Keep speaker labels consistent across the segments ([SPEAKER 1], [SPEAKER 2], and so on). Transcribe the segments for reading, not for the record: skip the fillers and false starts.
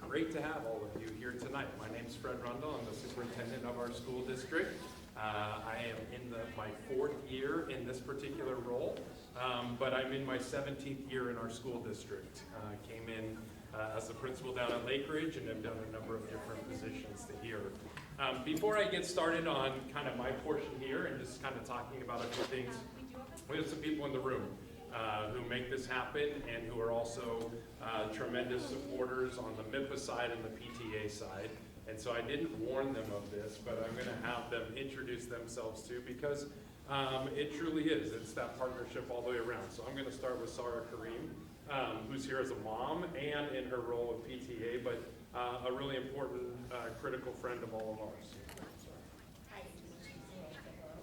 [SPEAKER 1] great to have all of you here tonight. My name is Fred Rundle. I'm the superintendent of our school district. I am in my 4th year in this particular role, but I'm in my 17th year in our school district. Came in as the principal down at Lakeridge and have done a number of different positions to here. Before I get started on kind of my portion here and just kind of talking about a few things, we have some people in the room who make this happen and who are also tremendous supporters on the MIPA side and the PTA side. And so I didn't warn them of this, but I'm going to have them introduce themselves too, because it truly is. It's that partnership all the way around. So I'm going to start with Sarah Kareem, who's here as a mom and in her role of PTA, but a really important, critical friend of all of ours.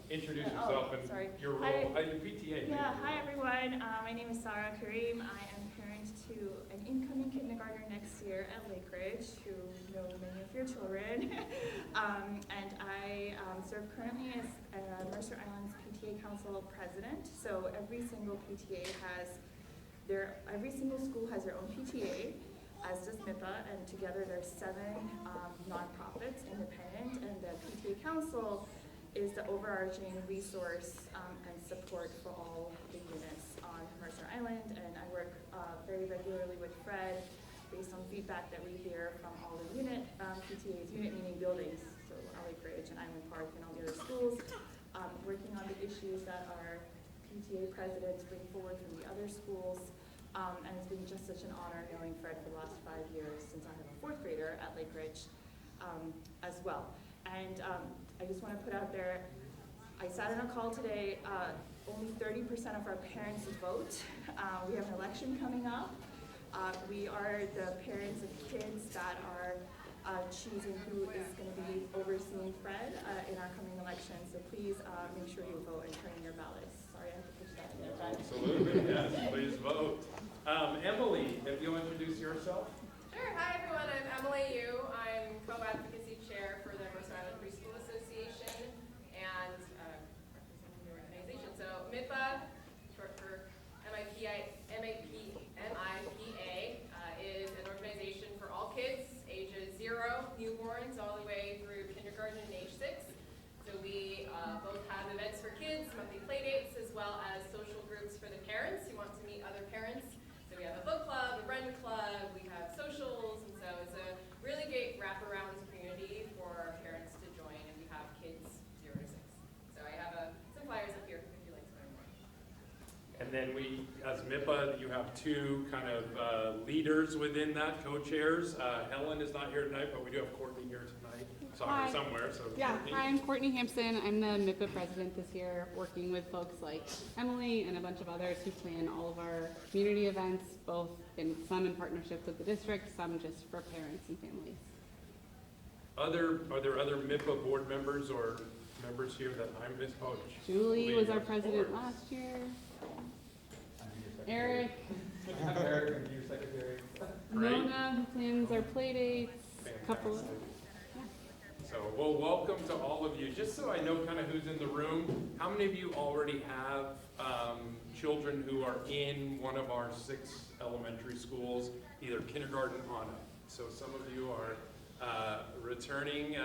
[SPEAKER 1] Introduce yourself and your role at PTA.
[SPEAKER 2] Yeah, hi everyone. My name is Sarah Kareem. I am parent to an incoming kindergartner next year at Lakeridge, who know many of your children. And I serve currently as Mercer Island's PTA Council President. So every single PTA every single school has their own PTA, as does MIPA, and together there's 7 nonprofits, independent, and the PTA Council is the overarching resource and support for all the units on Mercer Island. And I work very regularly with Fred based on feedback that we hear from all the PTAs, unit meaning buildings, so Lakeridge and Island Park and all the other schools, working on the issues that our PTA presidents bring forward from the other schools. And it's been just such an honor knowing Fred for the last 5 years, since I have a 4th grader at Lakeridge as well. And I just want to put out there, I sat in a call today, only 30% of our parents vote. We have an election coming up. We are the parents of kids that are choosing who is going to be overseeing Fred in our coming election. So please make sure you vote and turn in your ballots. Sorry, I have to push that in there, Fred.
[SPEAKER 1] Absolutely, yes, please vote. Emily, if you'll introduce yourself.
[SPEAKER 3] Sure, hi everyone, I'm Emily Yu. I'm co-advocacy chair for the Mercer Island Preschool Association and representing the organization. So MIPA, short for MIPA, is an organization for all kids, ages 0, newborns, all the way through kindergarten and age 6. So we both have events for kids, monthly play dates, as well as social groups for the parents who want to meet other parents. So we have a book club, a run club, we have socials, and so it's a really great wraparound community for our parents to join, and we have kids 0 to 6. So I have some flyers up here if you'd like to learn more.
[SPEAKER 1] And then we, as MIPA, you have 2 kind of leaders within that, co-chairs. Helen is not here tonight, but we do have Courtney here tonight. Saw her somewhere, so
[SPEAKER 4] yeah.
[SPEAKER 1] Courtney.
[SPEAKER 4] Hi, I'm Courtney Hampson. I'm the MIPA president this year, working with folks like Emily and a bunch of others who plan all of our community events, both some in partnership with the district, some just for parents and families.
[SPEAKER 1] Are there other MIPA board members or members here that I'm missing? Oh,
[SPEAKER 4] Julie was our president last year. Eric.
[SPEAKER 5] Eric, and your secretary.
[SPEAKER 4] Mona, who plans our play dates. A couple of.
[SPEAKER 1] So, well, welcome to all of you. Just so I know kind of who's in the room, how many of you already have children who are in one of our 6 elementary schools, either kindergarten on up? So some of you are returning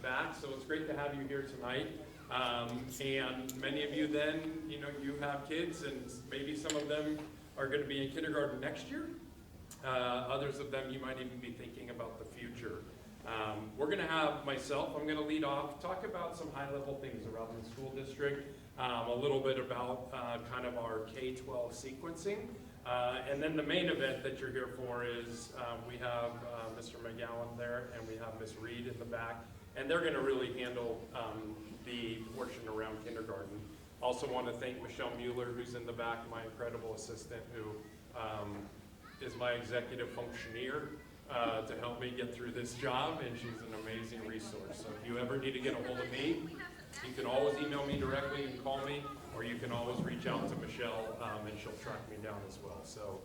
[SPEAKER 1] back, so it's great to have you here tonight. And many of you then, you have kids, and maybe some of them are going to be in kindergarten next year. Others of them, you might even be thinking about the future. We're going to have I'm going to lead off, talk about some high-level things around the school district, a little bit about kind of our K-12 sequencing, and then the main event that you're here for is we have Mr. McGowan there, and we have Miss Reid in the back, and they're going to really handle the portion around kindergarten. Also want to thank Michelle Mueller, who's in the back, my incredible assistant, who is my executive functioneer. To help me get through this job, and she's an amazing resource. So if you ever need to get a hold of me, you can always email me directly and call me, or you can always reach out to Michelle, and she'll track me down as well. So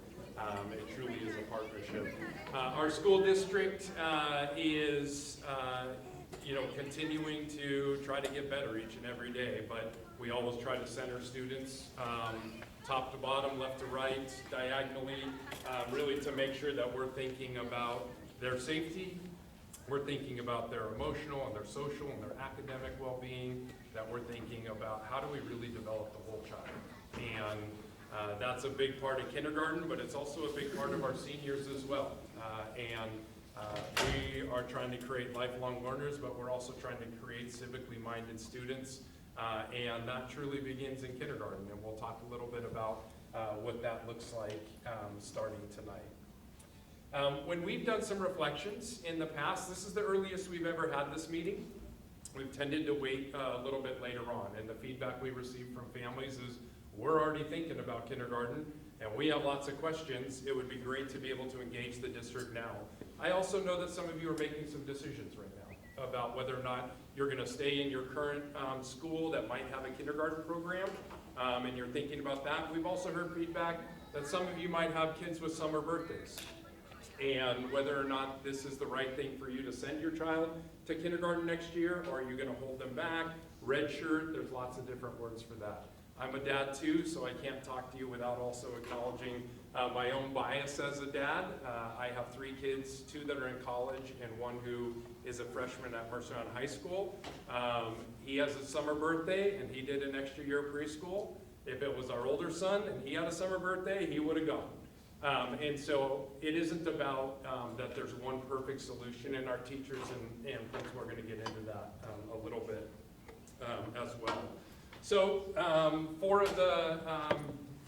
[SPEAKER 1] it truly is a partnership. Our school district is continuing to try to get better each and every day, but we always try to center students top to bottom, left to right, diagonally, really to make sure that we're thinking about their safety, we're thinking about their emotional and their social and their academic well-being, that we're thinking about how do we really develop the whole child. And that's a big part of kindergarten, but it's also a big part of our seniors as well. We are trying to create lifelong learners, but we're also trying to create civically minded students. And that truly begins in kindergarten. And we'll talk a little bit about what that looks like starting tonight. When we've done some reflections in the past, this is the earliest we've ever had this meeting. We've tended to wait a little bit later on. And the feedback we receive from families is, we're already thinking about kindergarten, and we have lots of questions. It would be great to be able to engage the district now. I also know that some of you are making some decisions right now about whether or not you're going to stay in your current school that might have a kindergarten program, and you're thinking about that. We've also heard feedback that some of you might have kids with summer birthdays, and whether or not this is the right thing for you to send your child to kindergarten next year, or are you going to hold them back? Redshirt, there's lots of different words for that. I'm a dad too, so I can't talk to you without also acknowledging my own bias as a dad. I have 3 kids, 2 that are in college and 1 who is a freshman at Mercer Island High School. He has a summer birthday and he did an extra year of preschool. If it was our older son and he had a summer birthday, he would have gone. And so it isn't about that there's one perfect solution, and our teachers and principal are going to get into that a little bit as well. So 4 of the,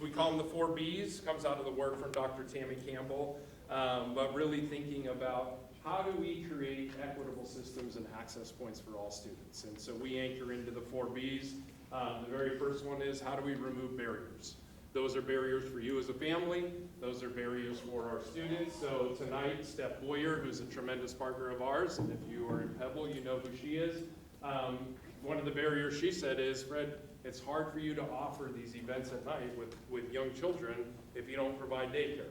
[SPEAKER 1] we call them the 4 Bs, comes out of the work from Dr. Tammy Campbell, but really thinking about how do we create equitable systems and access points for all students. And so we anchor into the 4 Bs. The very first one is, how do we remove barriers? Those are barriers for you as a family. Those are barriers for our students. So tonight, Steph Boyer, who's a tremendous partner of ours, and if you are in Pebble, you know who she is. One of the barriers she said is, Fred, it's hard for you to offer these events at night with young children if you don't provide daycare.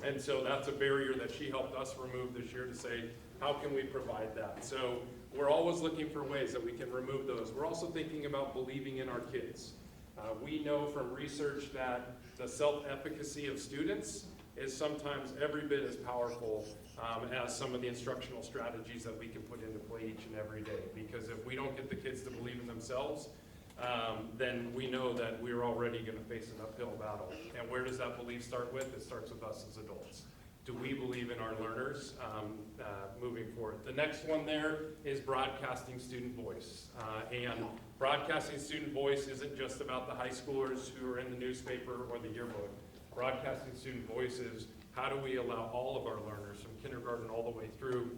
[SPEAKER 1] And so that's a barrier that she helped us remove this year to say, how can we provide that? So we're always looking for ways that we can remove those. We're also thinking about believing in our kids. We know from research that the self-efficacy of students is sometimes every bit as powerful as some of the instructional strategies that we can put into play each and every day. Because if we don't get the kids to believe in themselves, then we know that we're already going to face an uphill battle. And where does that belief start with? It starts with us as adults. Do we believe in our learners moving forward? The next one there is broadcasting student voice. And broadcasting student voice isn't just about the high schoolers who are in the newspaper or the yearbook. Broadcasting student voice is, how do we allow all of our learners from kindergarten all the way through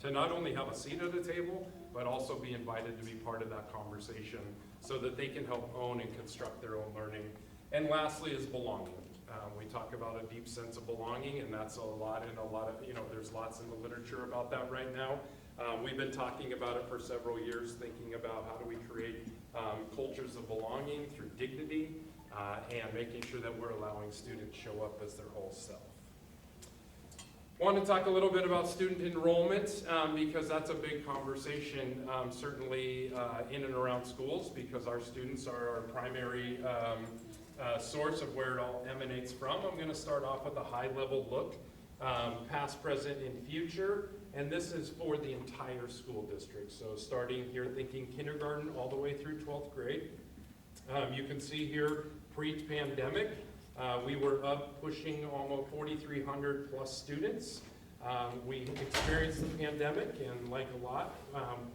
[SPEAKER 1] to not only have a seat at the table, but also be invited to be part of that conversation so that they can help own and construct their own learning. And lastly is belonging. We talk about a deep sense of belonging, and that's a lot of, there's lots in the literature about that right now. We've been talking about it for several years, thinking about how do we create cultures of belonging through dignity and making sure that we're allowing students show up as their whole self. Want to talk a little bit about student enrollment because that's a big conversation, certainly in and around schools, because our students are our primary source of where it all emanates from. I'm going to start off with a high-level look, past, present, and future, and this is for the entire school district. So starting here, thinking kindergarten all the way through 12th grade. You can see here, pre-pandemic, we were up pushing almost 4,300 plus students. We experienced the pandemic, and like a lot,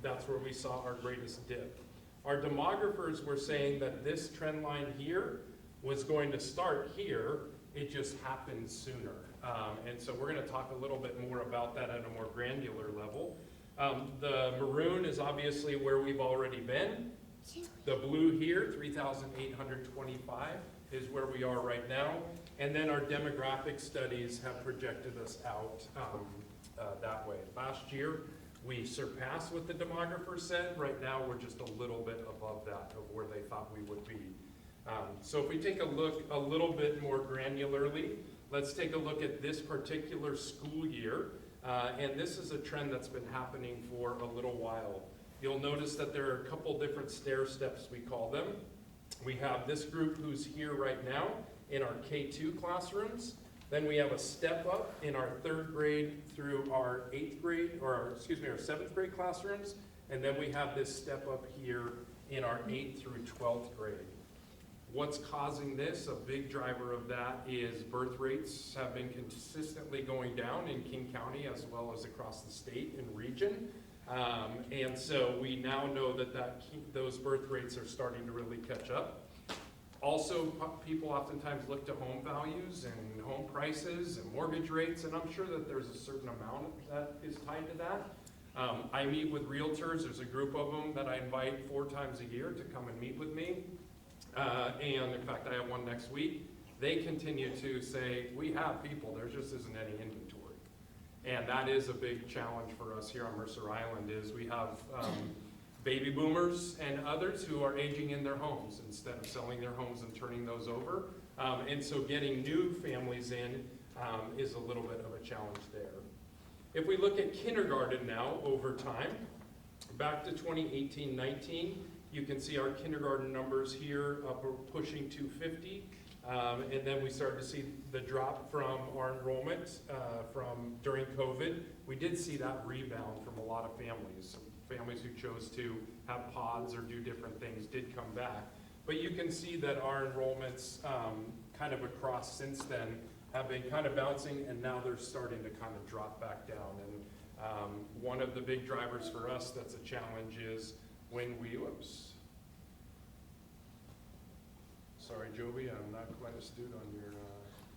[SPEAKER 1] that's where we saw our greatest dip. Our demographers were saying that this trend line here was going to start here, it just happened sooner. And so we're going to talk a little bit more about that at a more granular level. The maroon is obviously where we've already been. The blue here, 3,825, is where we are right now. And then our demographic studies have projected us out that way. Last year, we surpassed what the demographers said. Right now, we're just a little bit above that of where they thought we would be. So if we take a look a little bit more granularly, let's take a look at this particular school year. And this is a trend that's been happening for a little while. You'll notice that there are a couple different stair steps, we call them. We have this group who's here right now in our K2 classrooms. Then we have a step up in our 3rd grade through our 8th grade, our 7th grade classrooms. And then we have this step up here in our 8th through 12th grade. What's causing this? A big driver of that is birth rates have been consistently going down in King County as well as across the state and region. And so we now know that those birth rates are starting to really catch up. Also, people oftentimes look to home values and home prices and mortgage rates, and I'm sure that there's a certain amount that is tied to that. I meet with realtors. There's a group of them that I invite 4 times a year to come and meet with me. And in fact, I have one next week. They continue to say, we have people, there just isn't any inventory. And that is a big challenge for us here on Mercer Island, is we have baby boomers and others who are aging in their homes instead of selling their homes and turning those over. And so getting new families in is a little bit of a challenge there. If we look at kindergarten now over time, back to 2018-19, you can see our kindergarten numbers here up pushing 250. And then we started to see the drop from our enrollment from during COVID. We did see that rebound from a lot of families. Families who chose to have pods or do different things did come back. But you can see that our enrollments kind of across since then have been kind of bouncing, and now they're starting to kind of drop back down. And one of the big drivers for us that's a challenge is when we, sorry, Joby, I'm not quite astute on your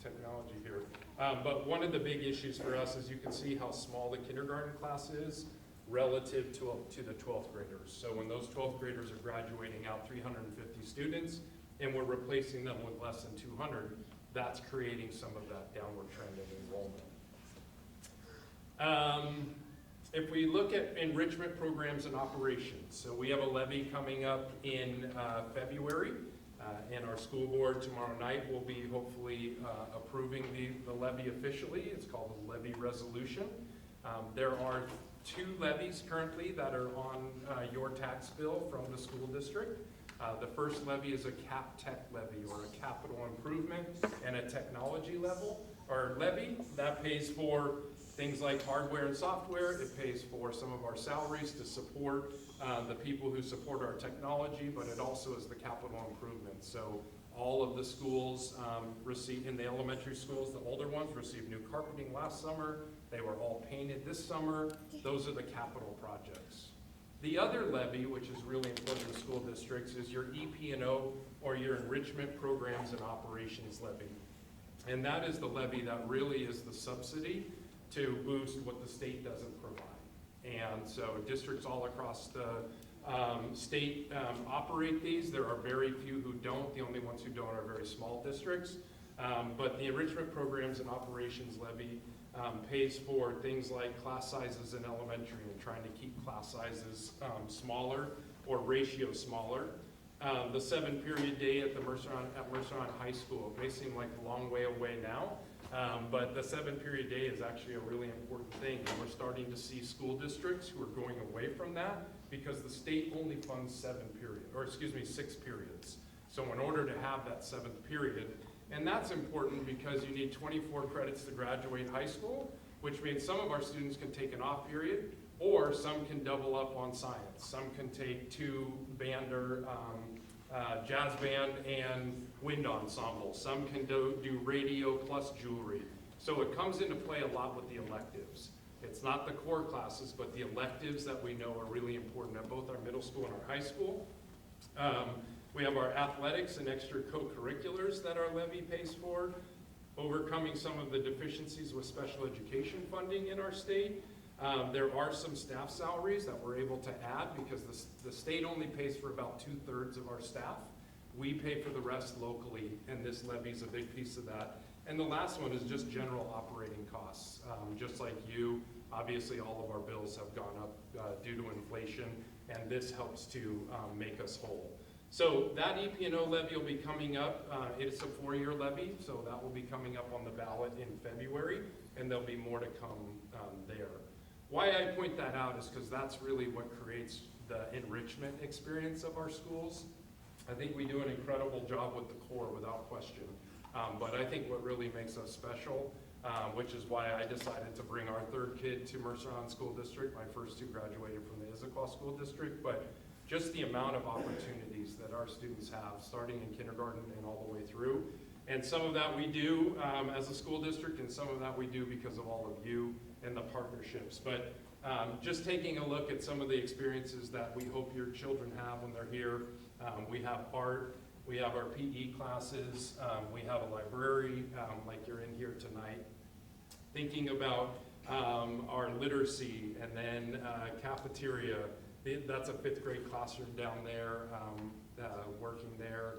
[SPEAKER 1] technology here. But one of the big issues for us is you can see how small the kindergarten class is relative to the 12th graders. So when those 12th graders are graduating out 350 students and we're replacing them with less than 200, that's creating some of that downward trend in enrollment. If we look at enrichment programs and operations, so we have a levy coming up in February, and our school board tomorrow night will be hopefully approving the levy officially. It's called a levy resolution. There are 2 levies currently that are on your tax bill from the school district. The first levy is a CapTech levy, or a capital improvement and a technology levy that pays for things like hardware and software. It pays for some of our salaries to support the people who support our technology, but it also is the capital improvement. So all of the schools in the elementary schools, the older ones, received new carpeting last summer. They were all painted this summer. Those are the capital projects. The other levy, which is really important to school districts, is your EP&O, or your Enrichment Programs and Operations levy. And that is the levy that really is the subsidy to boost what the state doesn't provide. And so districts all across the state operate these. There are very few who don't. The only ones who don't are very small districts. But the Enrichment Programs and Operations levy pays for things like class sizes in elementary and trying to keep class sizes smaller or ratio smaller. The 7-period day at Mercer Island High School, it may seem like a long way away now, but the 7-period day is actually a really important thing. And we're starting to see school districts who are going away from that because the state only funds 6 periods. So in order to have that 7th period, and that's important because you need 24 credits to graduate high school, which means some of our students can take an off period, or some can double up on science. Some can take 2 band or jazz band and wind ensemble. Some can do radio plus jewelry. So it comes into play a lot with the electives. It's not the core classes, but the electives that we know are really important at both our middle school and our high school. We have our athletics and extra co-curriculars that our levy pays for, overcoming some of the deficiencies with special education funding in our state. There are some staff salaries that we're able to add because the state only pays for about 2/3 of our staff. We pay for the rest locally, and this levy is a big piece of that. And the last one is just general operating costs. Just like you, obviously all of our bills have gone up due to inflation, and this helps to make us whole. So that EP&O levy will be coming up. It's a 4-year levy, so that will be coming up on the ballot in February, and there'll be more to come there. Why I point that out is because that's really what creates the enrichment experience of our schools. I think we do an incredible job with the core, without question. But I think what really makes us special, which is why I decided to bring our third kid to Mercer Island School District. My first two graduated from the Issaquah School District, but just the amount of opportunities that our students have, starting in kindergarten and all the way through. And some of that we do as a school district, and some of that we do because of all of you and the partnerships. But just taking a look at some of the experiences that we hope your children have when they're here. We have art, we have our PE classes, we have a library like you're in here tonight. Thinking about our literacy, and then cafeteria. That's a 5th grade classroom down there, working there.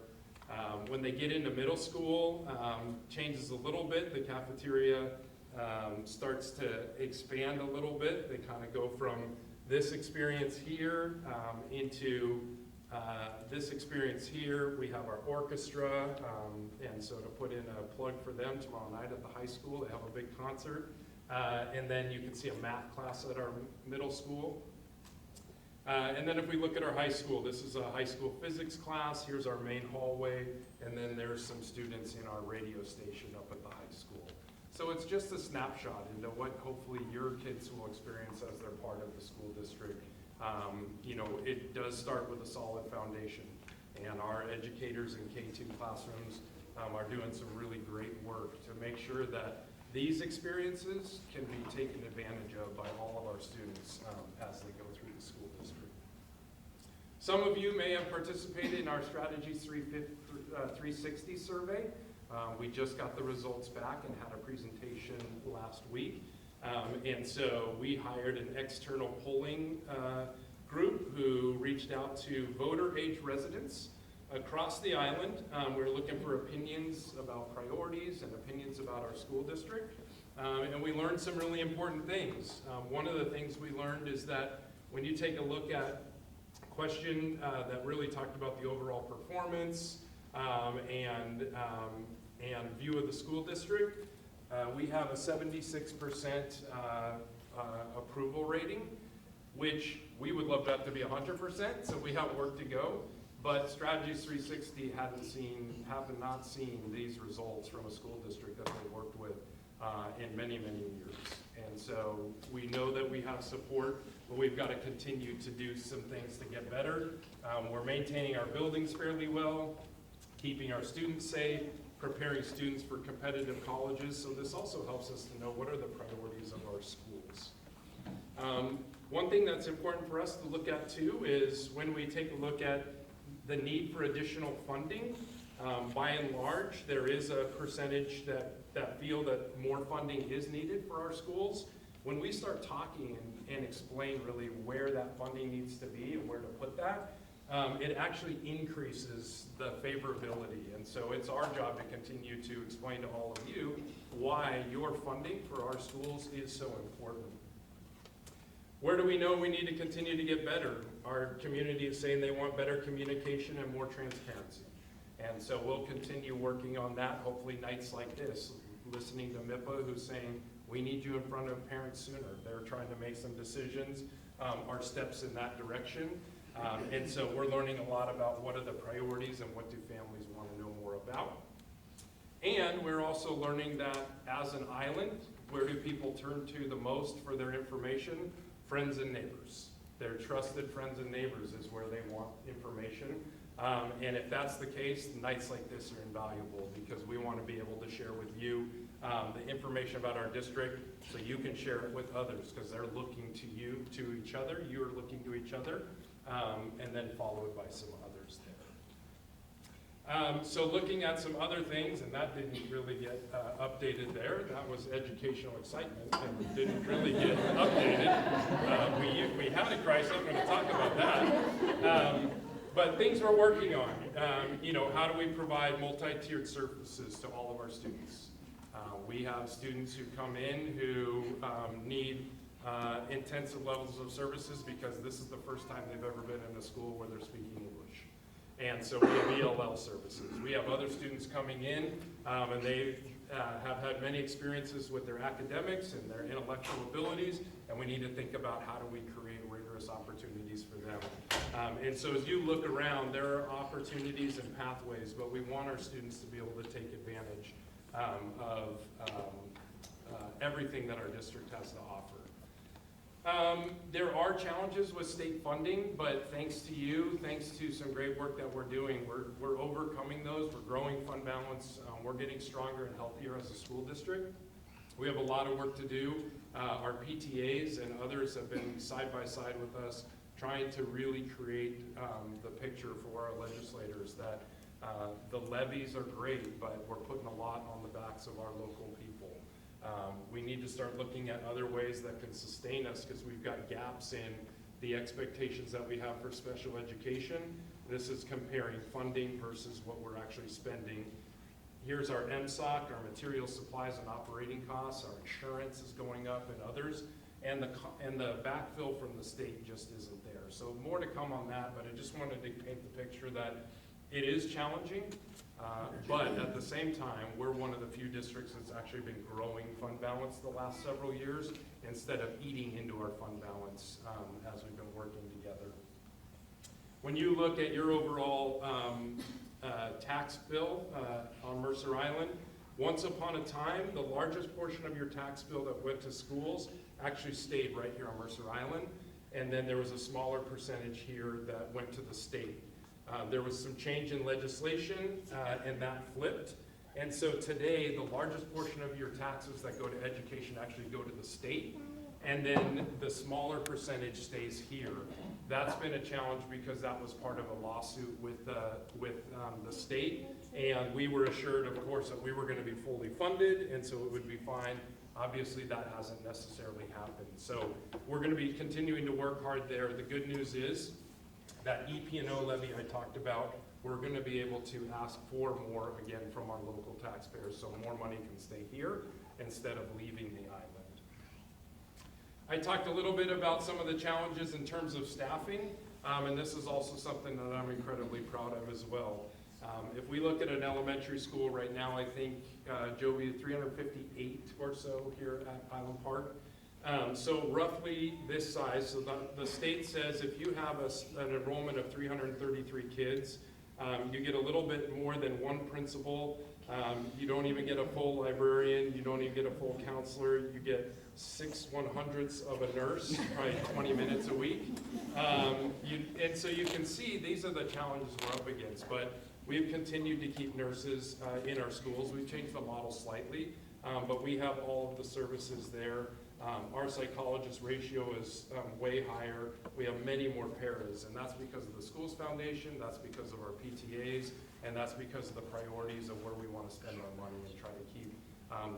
[SPEAKER 1] When they get into middle school, changes a little bit. The cafeteria starts to expand a little bit. They kind of go from this experience here into this experience here. We have our orchestra, and so to put in a plug for them, tomorrow night at the high school, they have a big concert. And then you can see a math class at our middle school. And then if we look at our high school, this is a high school physics class. Here's our main hallway, and then there's some students in our radio station up at the high school. So it's just a snapshot into what hopefully your kids will experience as they're part of the school district. You know, it does start with a solid foundation, and our educators in K-2 classrooms are doing some really great work to make sure that these experiences can be taken advantage of by all of our students as they go through the school district. Some of you may have participated in our Strategies 360 survey. We just got the results back and had a presentation last week. And so we hired an external polling group who reached out to voter-age residents across the island. We're looking for opinions about priorities and opinions about our school district. And we learned some really important things. One of the things we learned is that when you take a look at a question that really talked about the overall performance and view of the school district, we have a 76% approval rating, which we would love that to be 100%, so we have work to go. But Strategies 360 have not seen these results from a school district that they've worked with in many, many years. And so we know that we have support, but we've got to continue to do some things to get better. We're maintaining our buildings fairly well, keeping our students safe, preparing students for competitive colleges. So this also helps us to know what are the priorities of our schools. One thing that's important for us to look at too is when we take a look at the need for additional funding. By and large, there is a percentage that feel that more funding is needed for our schools. When we start talking and explain really where that funding needs to be and where to put that, it actually increases the favorability. And so it's our job to continue to explain to all of you why your funding for our schools is so important. Where do we know we need to continue to get better? Our community is saying they want better communication and more transparency. And so we'll continue working on that, hopefully nights like this, listening to MIPA who's saying, we need you in front of parents sooner. They're trying to make some decisions, our steps in that direction. And so we're learning a lot about what are the priorities and what do families want to know more about. And we're also learning that as an island, where do people turn to the most for their information? Friends and neighbors. Their trusted friends and neighbors is where they want information. And if that's the case, nights like this are invaluable because we want to be able to share with you the information about our district so you can share it with others because they're looking to you, to each other, you're looking to each other, and then followed by some others there. So looking at some other things, and that didn't really get updated there. That was educational excitement and didn't really get updated. We had a crisis, I'm going to talk about that. But things we're working on, you know, how do we provide multi-tiered services to all of our students? We have students who come in who need intensive levels of services because this is the first time they've ever been in a school where they're speaking English. And so we have ELL services. We have other students coming in and have had many experiences with their academics and their intellectual abilities, and we need to think about how do we create rigorous opportunities for them. And so as you look around, there are opportunities and pathways, but we want our students to be able to take advantage of everything that our district has to offer. There are challenges with state funding, but thanks to you, thanks to some great work that we're doing, we're overcoming those. We're growing fund balance. We're getting stronger and healthier as a school district. We have a lot of work to do. Our PTAs and others have been side by side with us, trying to really create the picture for our legislators that the levies are great, but we're putting a lot on the backs of our local people. We need to start looking at other ways that can sustain us, because we've got gaps in the expectations that we have for special education. This is comparing funding versus what we're actually spending. Here's our MSOC, our material supplies and operating costs. Our insurance is going up and others. And the backfill from the state just isn't there. So more to come on that, but I just wanted to paint the picture that it is challenging, but at the same time, we're one of the few districts that's actually been growing fund balance the last several years instead of eating into our fund balance as we've been working together. When you look at your overall tax bill on Mercer Island, once upon a time, the largest portion of your tax bill that went to schools actually stayed right here on Mercer Island, and then there was a smaller percentage here that went to the state. There was some change in legislation, and that flipped. And so today, the largest portion of your taxes that go to education actually go to the state, and then the smaller percentage stays here. That's been a challenge because that was part of a lawsuit with the state, and we were assured, of course, that we were going to be fully funded, and so it would be fine. Obviously, that hasn't necessarily happened. So we're going to be continuing to work hard there. The good news is that EP&O levy I talked about, we're going to be able to ask for more again from our local taxpayers, so more money can stay here instead of leaving the island. I talked a little bit about some of the challenges in terms of staffing, and this is also something that I'm incredibly proud of as well. If we look at an elementary school right now, I think Joby 358 or so here at Island Park. So roughly this size. So the state says if you have an enrollment of 333 kids, you get a little bit more than one principal. You don't even get a full librarian. You don't even get a full counselor. You get 6/100ths of a nurse, probably 20 minutes a week. And so you can see these are the challenges we're up against. But we've continued to keep nurses in our schools. We've changed the model slightly, but we have all of the services there. Our psychologist ratio is way higher. We have many more paras, and that's because of the Schools Foundation, that's because of our PTAs, and that's because of the priorities of where we want to spend our money and try to keep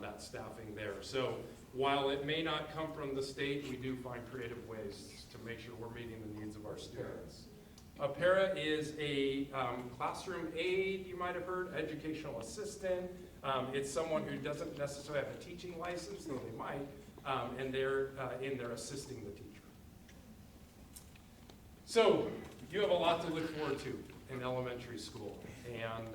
[SPEAKER 1] that staffing there. So while it may not come from the state, we do find creative ways to make sure we're meeting the needs of our students. A para is a classroom aide, you might have heard, educational assistant. It's someone who doesn't necessarily have a teaching license, though they might, and they're in there assisting the teacher. So you have a lot to look forward to in elementary school. And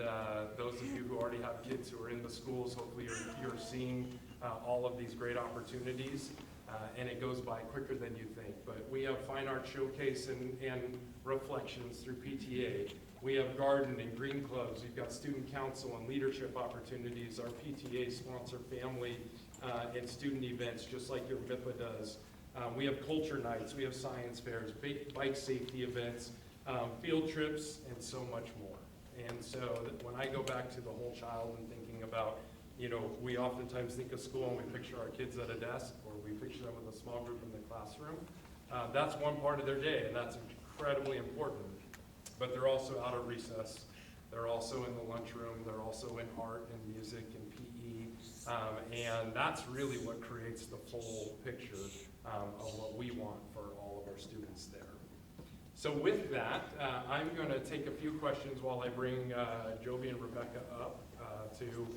[SPEAKER 1] those of you who already have kids who are in the schools, hopefully you're seeing all of these great opportunities. And it goes by quicker than you think. But we have Fine Art Showcase and reflections through PTA. We have garden and green clubs. We've got student council and leadership opportunities. Our PTA sponsor family and student events, just like your MIPA does. We have culture nights. We have science fairs, bike safety events, field trips, and so much more. And so when I go back to the whole child and thinking about, you know, we oftentimes think of school and we picture our kids at a desk, or we picture them with a small group in the classroom. That's one part of their day, and that's incredibly important. But they're also out of recess. They're also in the lunchroom. They're also in art and music and PE. And that's really what creates the full picture of what we want for all of our students there. So with that, I'm going to take a few questions while I bring Joby and Rebecca up to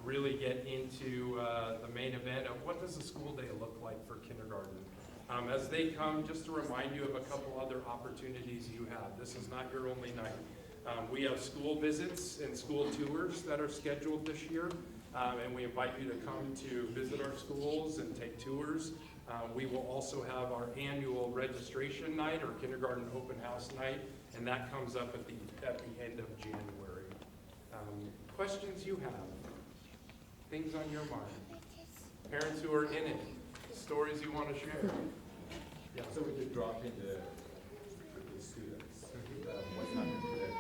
[SPEAKER 1] really get into the main event of what does a school day look like for kindergarten. As they come, just to remind you of a couple other opportunities you have. This is not your only night. We have school visits and school tours that are scheduled this year. and we invite you to come to visit our schools and take tours. We will also have our annual registration night or kindergarten open house night, and that comes up at the end of January. Questions you have? Things on your mind? Parents who are in it? Stories you want to share? Yeah.
[SPEAKER 6] So we did drop into the students. What's happening to that?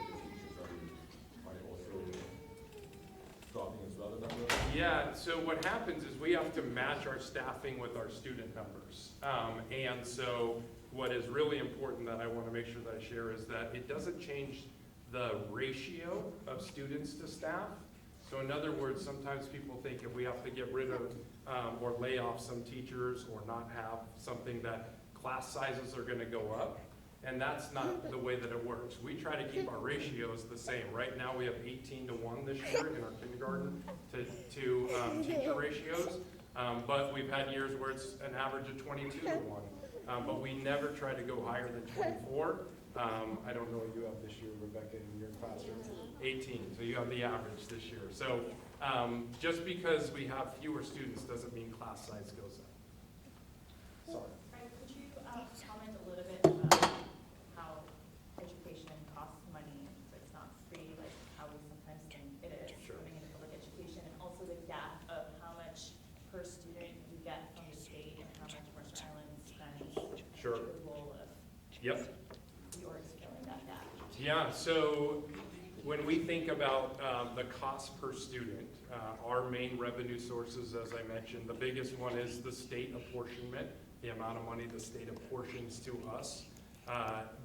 [SPEAKER 6] Are they also dropping as well, the number of?
[SPEAKER 1] Yeah, so what happens is we have to match our staffing with our student numbers. And so what is really important that I want to make sure that I share is that it doesn't change the ratio of students to staff. So in other words, sometimes people think if we have to get rid of or lay off some teachers or not have something, that class sizes are going to go up. And that's not the way that it works. We try to keep our ratios the same. Right now we have 18-to-1 this year in our kindergarten to teacher ratios. But we've had years where it's an average of 22-to-1. But we never try to go higher than 24. I don't know what you have this year, Rebecca, in your classroom. 18, so you have the average this year. So just because we have fewer students doesn't mean class size goes up. Sorry.
[SPEAKER 7] Right, could you comment a little bit about how education costs money, so it's not free, like how we sometimes think it is
[SPEAKER 1] Sure.
[SPEAKER 7] coming into public education, and also the gap of how much per student you get from the state and how much Mercer Island spends.
[SPEAKER 1] Sure.
[SPEAKER 7] The role of
[SPEAKER 1] Yep.
[SPEAKER 7] the orgs filling that gap.
[SPEAKER 1] Yeah, so when we think about the cost per student, our main revenue sources, as I mentioned, the biggest one is the state apportionment, the amount of money the state apportions to us.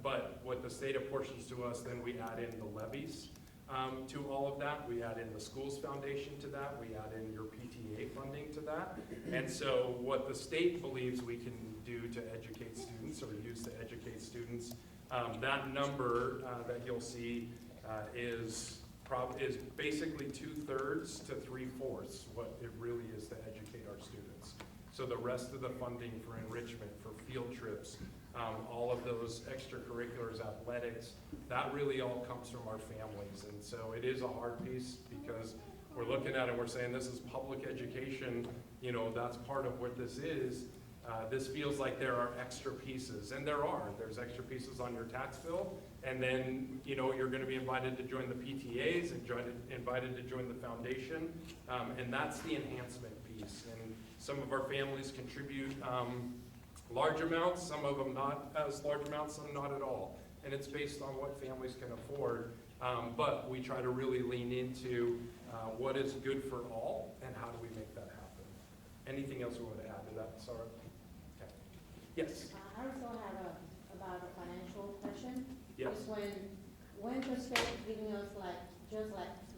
[SPEAKER 1] But what the state apportions to us, then we add in the levies to all of that. We add in the schools foundation to that. We add in your PTA funding to that. And so what the state believes we can do to educate students or use to educate students, that number that you'll see is basically 2/3 to 3/4 what it really is to educate our students. So the rest of the funding for enrichment, for field trips, all of those extracurriculars, athletics, that really all comes from our families. And so it is a hard piece because we're looking at it, we're saying this is public education, that's part of what this is. This feels like there are extra pieces, and there's extra pieces on your tax bill, and then, you're gonna be invited to join the PTAs and invited to join the foundation, and that's the enhancement piece. And some of our families contribute large amounts, some of them not as large amounts, some not at all. And it's based on what families can afford, but we try to really lean into what is good for all, and how do we make that happen. Anything else we want to add to that, Sarah? Okay. Yes?
[SPEAKER 8] I also have about a financial question.
[SPEAKER 1] Yes.
[SPEAKER 8] Is when the state giving us just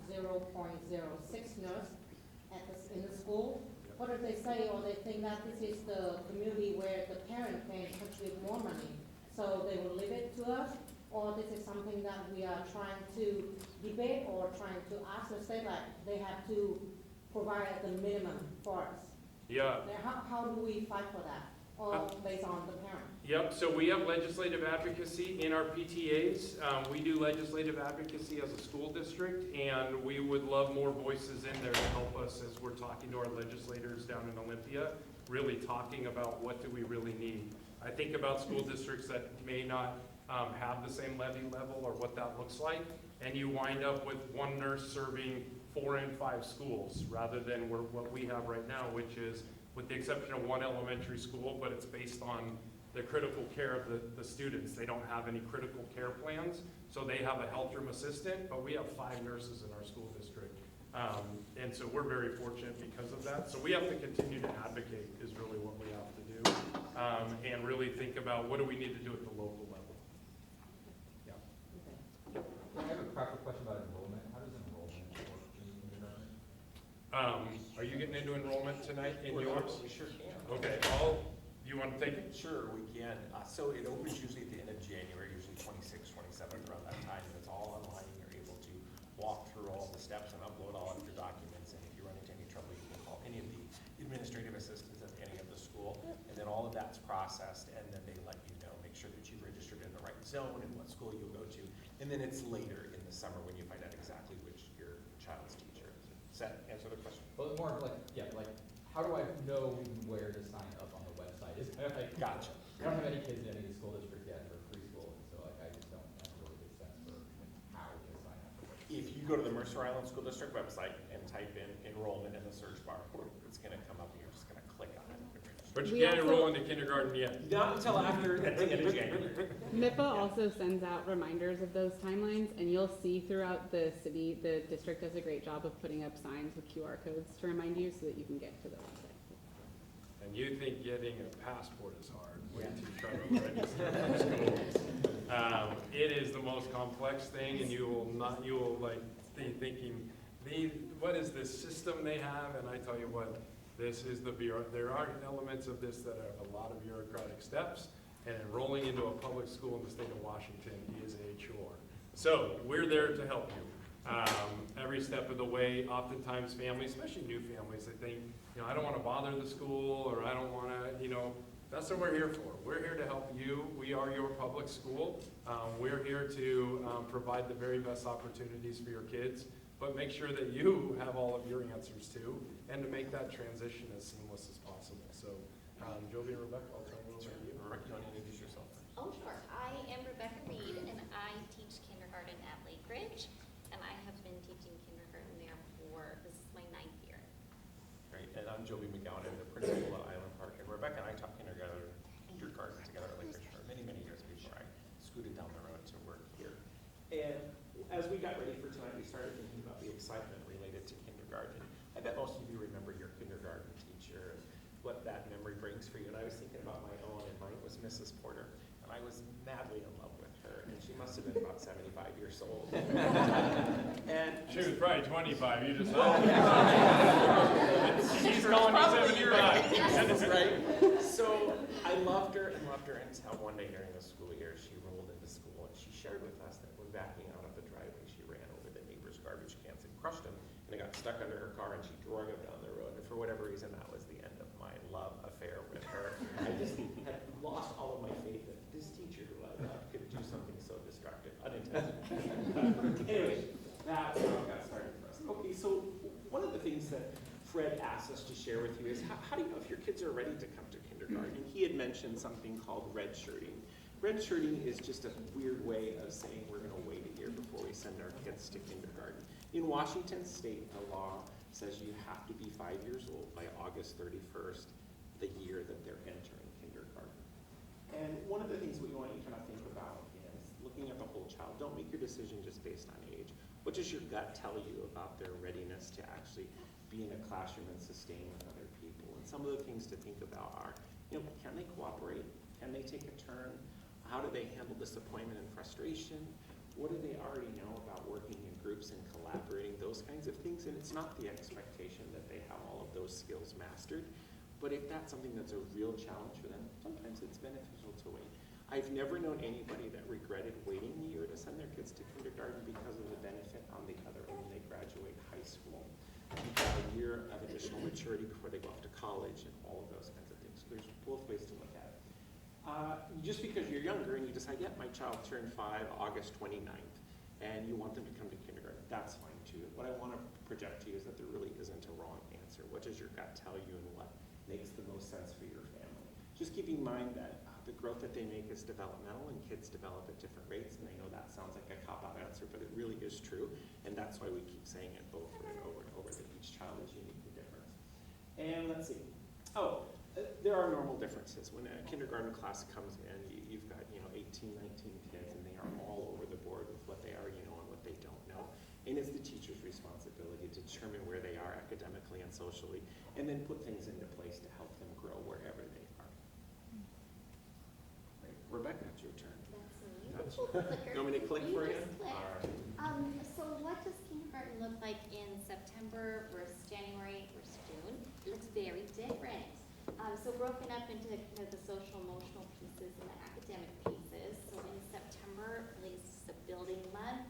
[SPEAKER 8] 0.06 nurse in the school, what do they say, or they think that this is the community where the parent can contribute more money, so they will leave it to us, or this is something that we are trying to debate or trying to ask the state, like they have to provide the minimum for us?
[SPEAKER 1] Yeah.
[SPEAKER 8] How do we fight for that, or based on the parent?
[SPEAKER 1] Yep, so we have legislative advocacy in our PTAs. We do legislative advocacy as a school district, and we would love more voices in there to help us as we're talking to our legislators down in Olympia, really talking about what do we really need. I think about school districts that may not have the same levy level or what that looks like, and you wind up with one nurse serving 4 and 5 schools, rather than what we have right now, which is, with the exception of one elementary school, but it's based on the critical care of the students. They don't have any critical care plans, so they have a health room assistant, but we have 5 nurses in our school district. And so we're very fortunate because of that. So we have to continue to advocate is really what we have to do, and really think about what do we need to do at the local level. Yeah.
[SPEAKER 5] I have a practical question about enrollment. How does enrollment work in kindergarten?
[SPEAKER 1] Are you getting into enrollment tonight in yours?
[SPEAKER 9] We sure can.
[SPEAKER 1] Okay, you want to take it?
[SPEAKER 9] Sure, we can. So it opens usually at the end of January, usually 26th, 27th, around that time, and it's all online. You're able to walk through all the steps and upload all of your documents, and if you run into any trouble, you can call any of the administrative assistants at any of the school, and then all of that's processed, and then they let you know, make sure that you registered in the right zone and what school you'll go to, and then it's later in the summer when you find out exactly which your child's teacher is. Does that answer the question?
[SPEAKER 5] But more of like, yeah, like, how do I know where to sign up on the website? Is kind of like,
[SPEAKER 9] Gotcha.
[SPEAKER 5] I don't have any kids in any school district yet for preschool, and so like, I just don't have a really good sense for how to sign up.
[SPEAKER 9] If you go to the Mercer Island School District website and type in enrollment in the search bar, it's gonna come up and you're just gonna click on it.
[SPEAKER 1] But you
[SPEAKER 4] We
[SPEAKER 1] can't
[SPEAKER 4] also-
[SPEAKER 1] enroll into kindergarten yet.
[SPEAKER 9] Not until after, at the end of January.
[SPEAKER 4] MIPA also sends out reminders of those timelines, and you'll see throughout the city, the district does a great job of putting up signs with QR codes to remind you so that you can get to the website.
[SPEAKER 1] And you think getting a passport is hard, wait till you try to register for school. It is the most complex thing, and you will like be thinking, what is this system they have? And I tell you what, this is the there are elements of this that are a lot of bureaucratic steps, and enrolling into a public school in the state of Washington is a chore. So we're there to help you. Every step of the way. Oftentimes families, especially new families, they think, I don't want to bother the school, or I don't want to, that's what we're here for. We're here to help you. We are your public school. We're here to provide the very best opportunities for your kids, but make sure that you have all of your answers too, and to make that transition as seamless as possible. So, Joby and Rebecca, I'll turn it over to you.
[SPEAKER 9] Rebecca, you want to introduce yourself first?
[SPEAKER 10] Oh, sure. I am Rebecca Reid, and I teach kindergarten at Lakeridge, and I have been teaching kindergarten there this is my 9th year.
[SPEAKER 9] Great, and I'm Joby McGowan, I'm the principal at Island Park, and Rebecca and I taught kindergarten together at Lakeridge for many, many years before I scooted down the road to work here. And as we got ready for tonight, we started thinking about the excitement related to kindergarten. I bet most of you remember your kindergarten teacher and what that memory brings for you. And I was thinking about my own, and mine was Mrs. Porter, and I was madly in love with her, and she must have been about 75 years old. And
[SPEAKER 1] She was probably 25, you just
[SPEAKER 9] well,
[SPEAKER 1] yeah. She's calling you 75.
[SPEAKER 9] That's right. So I loved her until one day during the school year, she rolled into school and she shared with us that we're backing out of the driveway. She ran over the neighbor's garbage cans and crushed them, and it got stuck under her car, and she drug them down the road. And for whatever reason, that was the end of my love affair with her. I just had lost all of my faith that this teacher who I loved could do something so destructive, unintentional. Anyway, that's how it got started for us. Okay, so one of the things that Fred asked us to share with you is how do you know if your kids are ready to come to kindergarten? He had mentioned something called redshirting. Redshirting is just a weird way of saying we're going to wait a year before we send our kids to kindergarten. In Washington State, the law says you have to be 5 years old by August 31st, the year that they're entering kindergarten. And one of the things we want you to kind of think about is looking at the whole child. Don't make your decision just based on age. What does your gut tell you about their readiness to actually be in a classroom and sustain with other people? And some of the things to think about are, can they cooperate? Can they take a turn? How do they handle disappointment and frustration? What do they already know about working in groups and collaborating, those kinds of things? And it's not the expectation that they have all of those skills mastered, but if that's something that's a real challenge for them, sometimes it's beneficial to wait. I've never known anybody that regretted waiting a year to send their kids to kindergarten because of the benefit on the other end when they graduate high school. You've got a year of additional maturity before they go off to college and all of those kinds of things. So there's both ways to look at it. Just because you're younger and you decide, yeah, my child turned 5 August 29th, and you want them to come to kindergarten, that's fine too. What I want to project to you is that there really isn't a wrong answer. What does your gut tell you and what makes the most sense for your family? Just keep in mind that the growth that they make is developmental, and kids develop at different rates, and I know that sounds like a cop-out answer, but it really is true, and that's why we keep saying it over and over and over, that each child is unique and different. And let's see. There are normal differences. When a kindergarten class comes in, you've got 18, 19 kids, and they are all over the board with what they already know and what they don't know. And it's the teacher's responsibility to determine where they are academically and socially, and then put things into place to help them grow wherever they are. Right. Rebecca, it's your turn.
[SPEAKER 10] That's me. Clicker.
[SPEAKER 9] You want me to click for you?
[SPEAKER 10] Just click.
[SPEAKER 9] All right.
[SPEAKER 10] So what does kindergarten look like in September versus January versus June? It looks very different. So broken up into the social emotional pieces and the academic pieces. So in September, really this is a building month.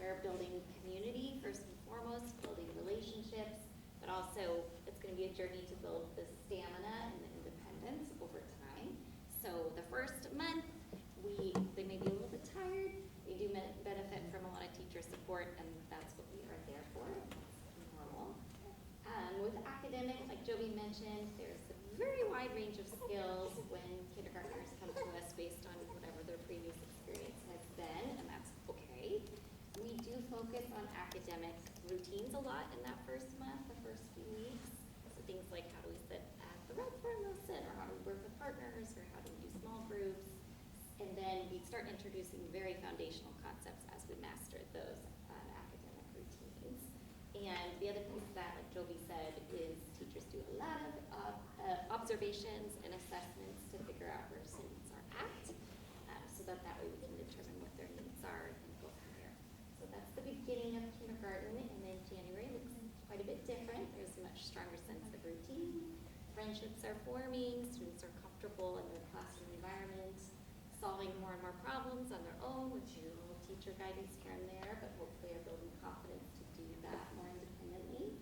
[SPEAKER 10] We're building community first and foremost, building relationships, but also it's going to be a journey to build the stamina and the independence over time. So the first month, they may be a little bit tired. They do benefit from a lot of teacher support, and that's what we are there for. It's normal. means a lot in that first month, the first few weeks. So things like how do we sit at the restaurant lesson, or how do we work with partners, or how do we do small groups. And then we start introducing very foundational concepts as we master those academic routines. And the other piece of that, like Joby said, is teachers do a lot of observations and assessments to figure out where students are at, so that way we can determine what their needs are and go from there. So that's the beginning of kindergarten, and then January looks quite a bit different. There's a much stronger sense of routine. Friendships are forming, students are comfortable in their classroom environment, solving more and more problems on their own with a little teacher guidance here and there, but hopefully are building confidence to do that more independently.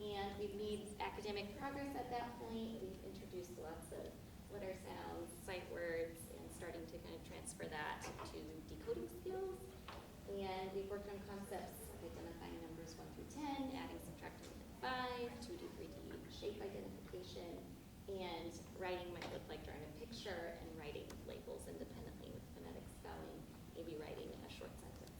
[SPEAKER 10] And we've made academic progress at that point. We've introduced lots of letter sounds, sight words, and starting to kind of transfer that to decoding skills. And we've worked on concepts of identifying numbers 1 through 10, adding, subtracting with 5, 2D, 3D shape identification, and writing might look like drawing a picture and writing labels independently with phonetic spelling, maybe writing a short sentence.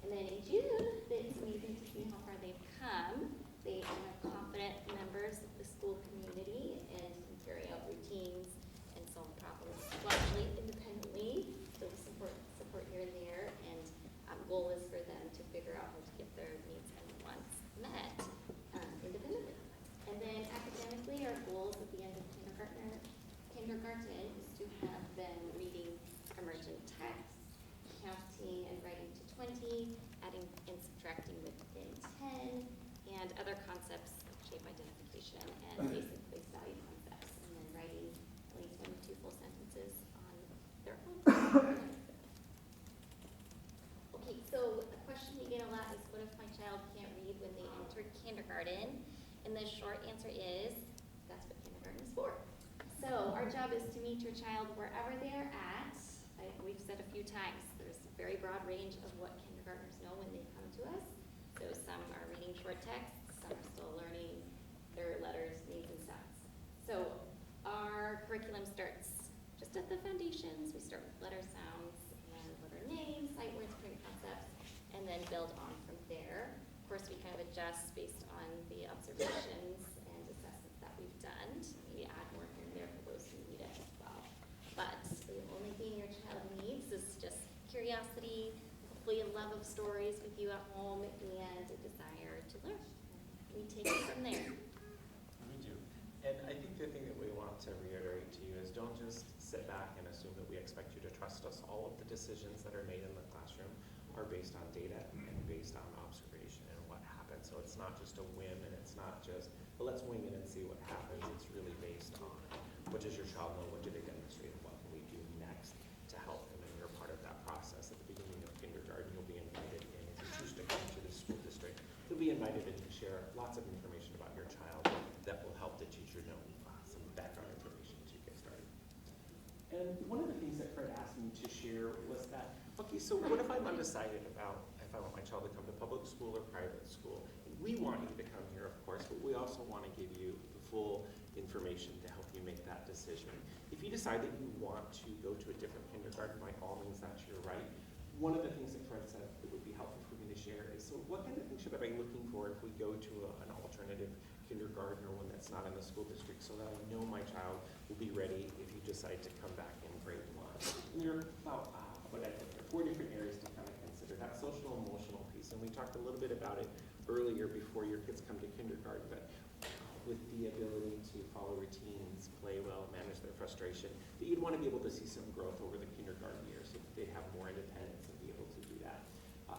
[SPEAKER 10] And then in June, it's amazing to see how far they've come. They are confident members of the school community and can carry out routines and solve problems largely independently. So we support here and there, and goal is for them to figure out how to get their needs and wants met independently. And then academically, our goals at the end of kindergarten is to have them reading emergent texts, counting and writing to 20, adding and subtracting within 10, and other concepts of shape identification and basic place value concepts, and then writing at least 1 to 2 full sentences on their own. Okay, so a question we get a lot is, what if my child can't read when they enter kindergarten? And the short answer is, that's what kindergarten is for. So our job is to meet your child wherever they are at. We've said a few times, there's a very broad range of what kindergartners know when they come to us. So some are reading short texts, some are still learning their letters, names, and sounds. So our curriculum starts just at the foundations. We start with letter sounds and letter names, sight words, print concepts, and then build on from there. Of course, we kind of adjust based on the observations and assessments that we've done. Maybe add more here and there for those who need it as well. But the only thing your child needs is just curiosity, hopefully a love of stories with you at home, and a desire to learn. We take it from there.
[SPEAKER 9] We do. And I think the thing that we want to reiterate to you is, don't just sit back and assume that we expect you to trust us. All of the decisions that are made in the classroom are based on data and based on observation and what happens. So it's not just a whim, and it's not just, well, let's wing it and see what happens. It's really based on, what does your child know, what do they demonstrate, and what can we do next to help them. And you're part of that process. At the beginning of kindergarten, you'll be invited in. If you choose to come to the school district, you'll be invited in to share lots of information about your child that will help the teacher know some background information to get started. And one of the things that Fred asked me to share was that, okay, so what if I'm undecided about if I want my child to come to public school or private school? We want you to come here, of course, but we also want to give you the full information to help you make that decision. If you decide that you want to go to a different kindergarten, by all means, that's your right. One of the things that Fred said that would be helpful for me to share is, so what kind of things should I be looking for if we go to an alternative kindergarten or one that's not in the school district, so that I know my child will be ready if you decide to come back in grade 1. And there are about 4 different areas to kind of consider. That social emotional piece, and we talked a little bit about it earlier before your kids come to kindergarten, but with the ability to follow routines, play well, manage their frustration, that you'd want to be able to see some growth over the kindergarten years so that they have more independence and be able to do that.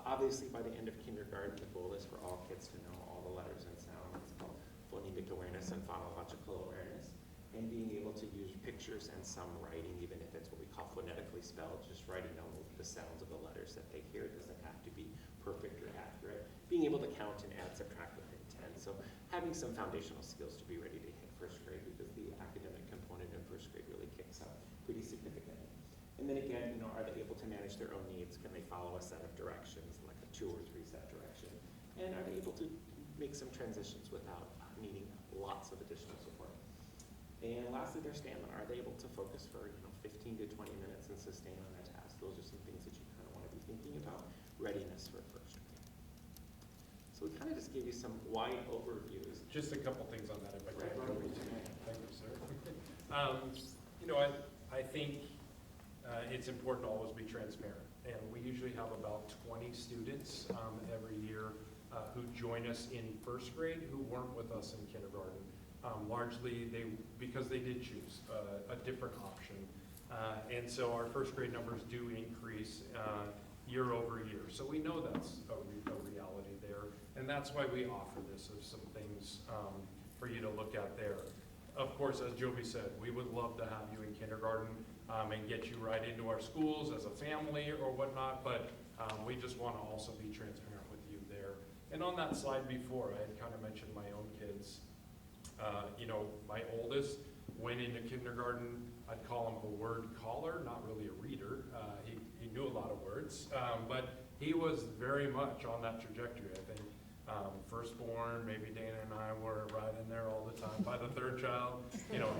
[SPEAKER 9] Obviously, by the end of kindergarten, the goal is for all kids to know all the letters and sounds. It's called phonemic awareness and phonological awareness, and being able to use pictures and some writing, even if it's what we call phonetically spelled, just writing down the sounds of the letters that they hear. It doesn't have to be perfect or accurate. Being able to count and add, subtract within 10. So having some foundational skills to be ready to hit first grade, because the academic component in first grade really kicks up pretty significantly. And then again, are they able to manage their own needs? Can they follow a set of directions, like a 2 or 3 set direction? And are they able to make some transitions without needing lots of additional support? And lastly, their stamina. Are they able to focus for 15 to 20 minutes and sustain on a task? Those are some things that you kind of want to be thinking about. Readiness for first grade. So we kind kind of just gave you some wide overviews.
[SPEAKER 1] Just a couple things on that, if I can. Thank you, sir. I think it's important to always be transparent. And we usually have about 20 students every year who join us in first grade who weren't with us in kindergarten. Largely because they did choose a different option. And so our first grade numbers do increase year over year. So we know that's a reality there. And that's why we offer this as some things for you to look at there. Of course, as Joby said, we would love to have you in kindergarten and get you right into our schools as a family or whatnot, but we just want to also be transparent with you there. And on that slide before, I had kind of mentioned my own kids. My oldest went into kindergarten, I'd call him a word caller, not really a reader. He knew a lot of words, but he was very much on that trajectory, I think. Firstborn, maybe Dana and I were right in there all the time. By the third child,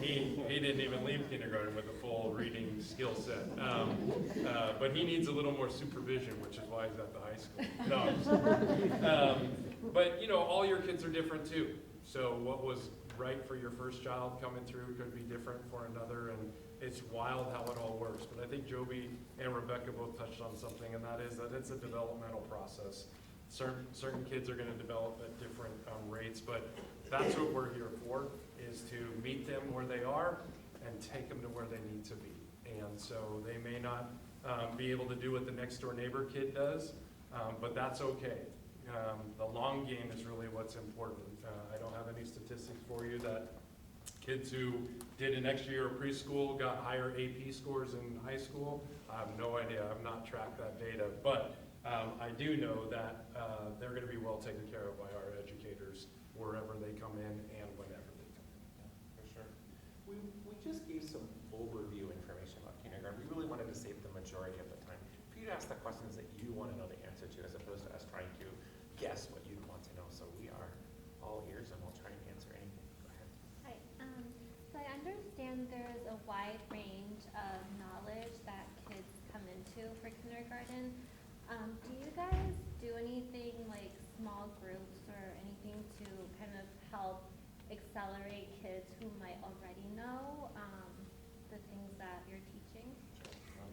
[SPEAKER 1] he didn't even leave kindergarten with a full reading skill set. But he needs a little more supervision, which is why he's at the high school. No, I'm just but all your kids are different too. So what was right for your first child coming through could be different for another, and it's wild how it all works. But I think Joby and Rebecca both touched on something, and that is that it's a developmental process. Certain kids are going to develop at different rates, but that's what we're here for, is to meet them where they are and take them to where they need to be. And so they may not be able to do what the next door neighbor kid does, but that's okay. The long game is really what's important. I don't have any statistics for you that kids who did an extra year of preschool got higher AP scores in high school. I have no idea. I've not tracked that data, but I do know that they're going to be well taken care of by our educators wherever they come in and whenever they come in.
[SPEAKER 9] Yeah, for sure. We just gave some overview information about kindergarten. We really wanted to save the majority of the time for you to ask the questions that you want to know the answer to, as opposed to us trying to guess what you'd want to know. So we are all ears, and we'll try and answer anything. Go ahead.
[SPEAKER 11] Hi. So I understand there's a wide range of knowledge that kids come into for kindergarten. Do you guys do anything like small groups or anything to kind of help accelerate kids who might already know the things that you're teaching?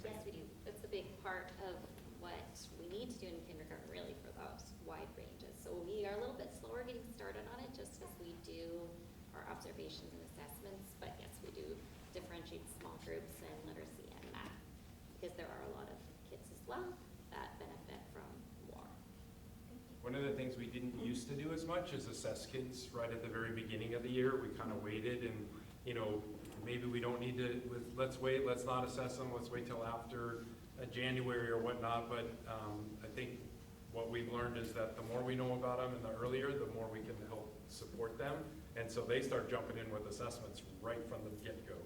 [SPEAKER 10] Yes, we do. That's a big part of what we need to do in kindergarten, really, for those wide ranges. So we are a little bit slower getting started on it, just as we do our observations and assessments. But yes, we do differentiate small groups and literacy and math, because there are a lot of kids as well that benefit from more.
[SPEAKER 1] One of the things we didn't used to do as much is assess kids right at the very beginning of the year. We kind of waited and, maybe we don't need to, let's wait, let's not assess them, let's wait till after January or whatnot. But I think what we've learned is that the more we know about them and the earlier, the more we can help support them. And so they start jumping in with assessments right from the get-go.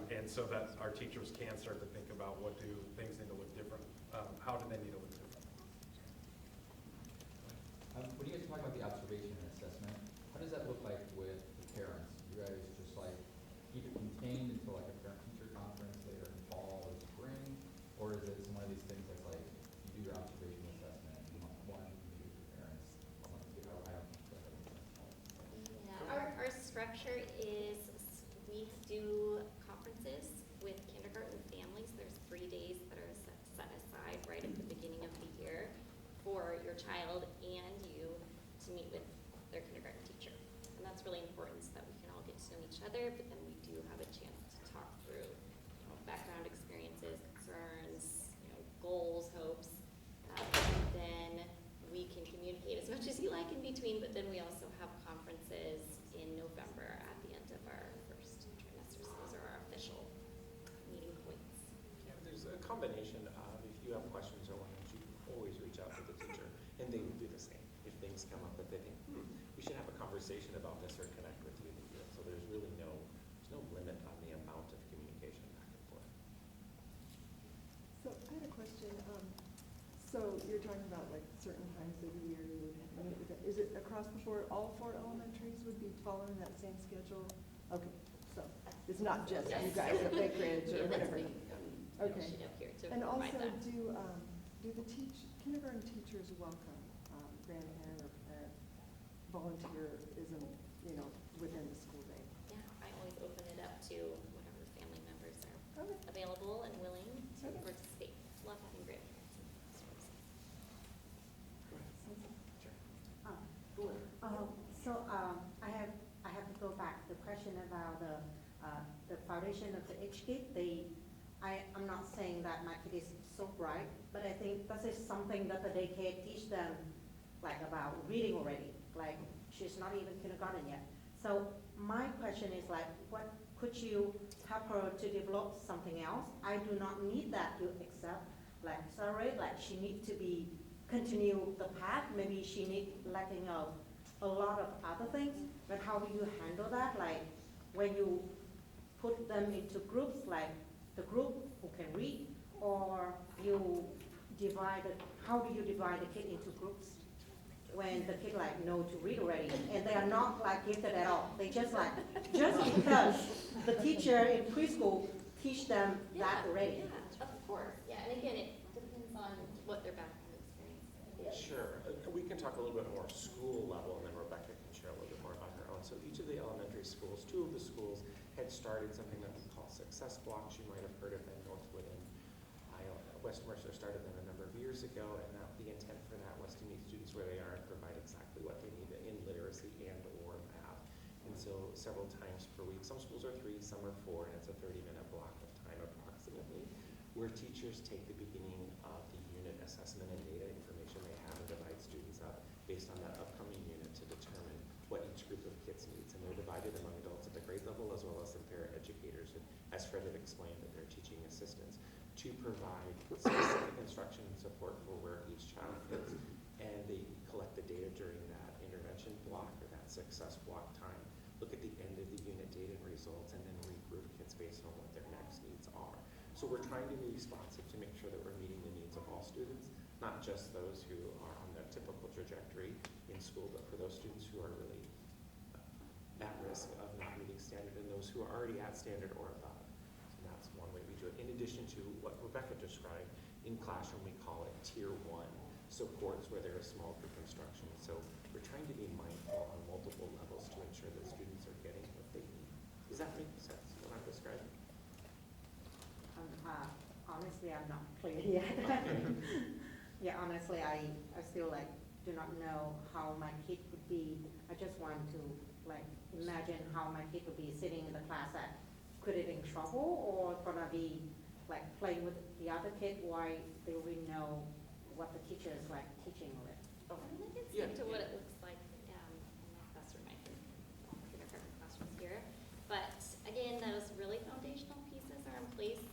[SPEAKER 1] And so that our teachers can start to think about what do things need to look different, how do they need to look different.
[SPEAKER 5] When you guys talk about the observation and assessment, how does that look like with the parents? You guys just keep it contained until a parent-teacher conference later in fall or spring? Or is it one of these things that's you do your observation and assessment in month one, you meet with your parents, month two? I don't think that makes sense.
[SPEAKER 10] Yeah, our structure is we do conferences with kindergarten families. There's 3 days that are set aside right at the beginning of the year for your child and you to meet with their kindergarten teacher. And that's really important so that we can all get to know each other, but then we do have a chance to talk through background experiences, concerns, goals, hopes. Then we can communicate as much as you like in between, but then we also have conferences in November at the end of our first trimester. So those are our official meeting points.
[SPEAKER 9] Yeah, there's a combination of, if you have questions or whatnot, you can always reach out to the teacher, and they will do the same. If things come up that they think, we should have a conversation about this or connect with you, they do it. So there's really no limit on the amount of communication back and forth.
[SPEAKER 12] So I had a question. So you're talking about certain times of the year you would meet with it. Is it across the board, all 4 elementaries would be following that same schedule? Okay, so it's not just you guys at Lakeridge or whatever. Okay. And also, do the kindergarten teachers welcome grandparent or parent volunteerism, you know, within the school day.
[SPEAKER 10] Yeah, I always open it up to whatever family members are
[SPEAKER 12] Okay.
[SPEAKER 10] available and willing to
[SPEAKER 12] Okay.
[SPEAKER 10] participate. Love having grandparents and services.
[SPEAKER 8] I have to go back to the question about the foundation of the HKID. I'm not saying that my kid is so bright, but I think this is something that the daycare teach them, like about reading already. Like she's not even kindergarten yet. So my question is like, what could you help her to develop something else? I do not need that to accept, like sorry, like she needs to be continue the path. Maybe she needs lacking of a lot of other things. But how do you handle that? Like when you put them into groups, like the group who can read, or you divide it, how do you divide the kid into groups when the kid like know to read already and they are not like gifted at all? They just like, just because the teacher in preschool teach them that already.
[SPEAKER 10] Yeah, of course. Yeah, and again, it depends on what their background experience is.
[SPEAKER 9] Sure. We can talk a little bit more school level, and then Rebecca can share a little bit more about her own. So each of the elementary schools, 2 of the schools had started something that we call success blocks. You might have heard of them. Northwood and West Mercer started them a number of years ago, and the intent for that was to meet students where they are and provide exactly what they need in literacy and or math. And so several times per week, some schools are 3, some are 4, and it's a 30-minute block of time approximately, where teachers take the beginning of the unit assessment and data information they have and divide students up based on that upcoming unit to determine what each group of kids needs. And they're divided among adults at the grade level as well as some paraeducators, and as Fred had explained, that they're teaching assistants to provide specific instruction and support for where each child fits. And they collect the data during that intervention block or that success block time, look at the end of the unit data and results, and then regroup kids based on what their next needs are. So we're trying to be responsive to make sure that we're meeting the needs of all students, not just those who are on the typical trajectory in school, but for those students who are really at risk of not meeting standard and those who are already at standard or above. And that's one way we do it. In addition to what Rebecca described, in classroom we call it tier 1 supports where there is small group instruction. So we're trying to be mindful on multiple levels to ensure that students are getting what they need. Does that make sense what I'm describing?
[SPEAKER 8] Honestly, I'm not clear yet. Yeah, honestly, I still like do not know how my kid would be. I just want to like imagine how my kid would be sitting in the class at could it in trouble or gonna be like playing with the other kid while they already know what the teacher is like teaching already.
[SPEAKER 10] I mean, I can speak to what it looks like in my classroom. I can kindergarten classrooms here. But again, those really foundational pieces are in place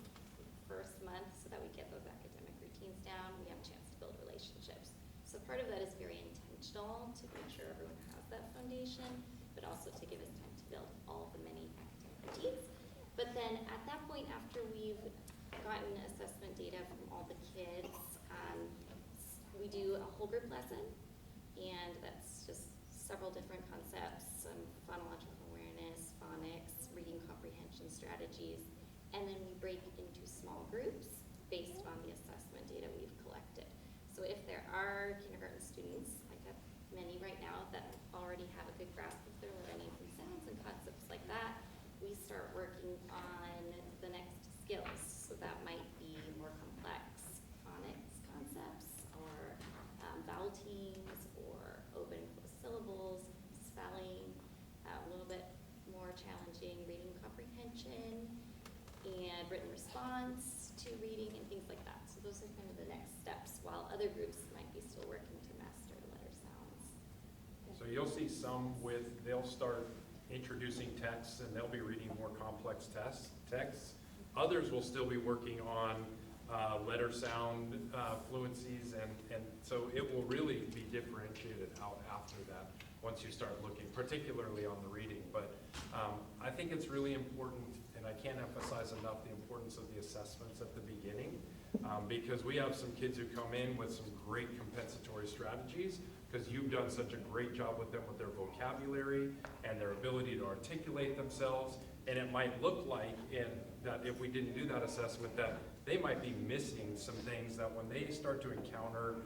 [SPEAKER 10] first month so that we get those academic routines down. We have a chance to build relationships. So part of that is very intentional to make sure everyone has that foundation, but also to give us time to build all of the many academic routines. But then at that point, after we've gotten assessment data from all the kids, we do a whole group lesson, and that's just several different concepts, some phonological awareness, phonics, reading comprehension strategies, and then we break into small groups based on the assessment data we've collected. So if there are kindergarten students, I have many right now that already have a good grasp of their learning from sounds and concepts like that, we start working on the next skills. So that might be more complex phonics concepts, or vowel teams, or open and closed syllables, spelling, a little bit more challenging reading comprehension, and written response to reading and things like that. So those are kind of the next steps, while other groups might be still working to master letter sounds.
[SPEAKER 1] So you'll see some they'll start introducing texts and they'll be reading more complex texts. Others will still be working on letter sound fluencies, and so it will really be differentiated out after that once you start looking, particularly on the reading. But I think it's really important, and I can't emphasize enough the importance of the assessments at the beginning, because we have some kids who come in with some great compensatory strategies, because you've done such a great job with them with their vocabulary and their ability to articulate themselves. And it might look like that if we didn't do that assessment, that they might be missing some things that when they start to encounter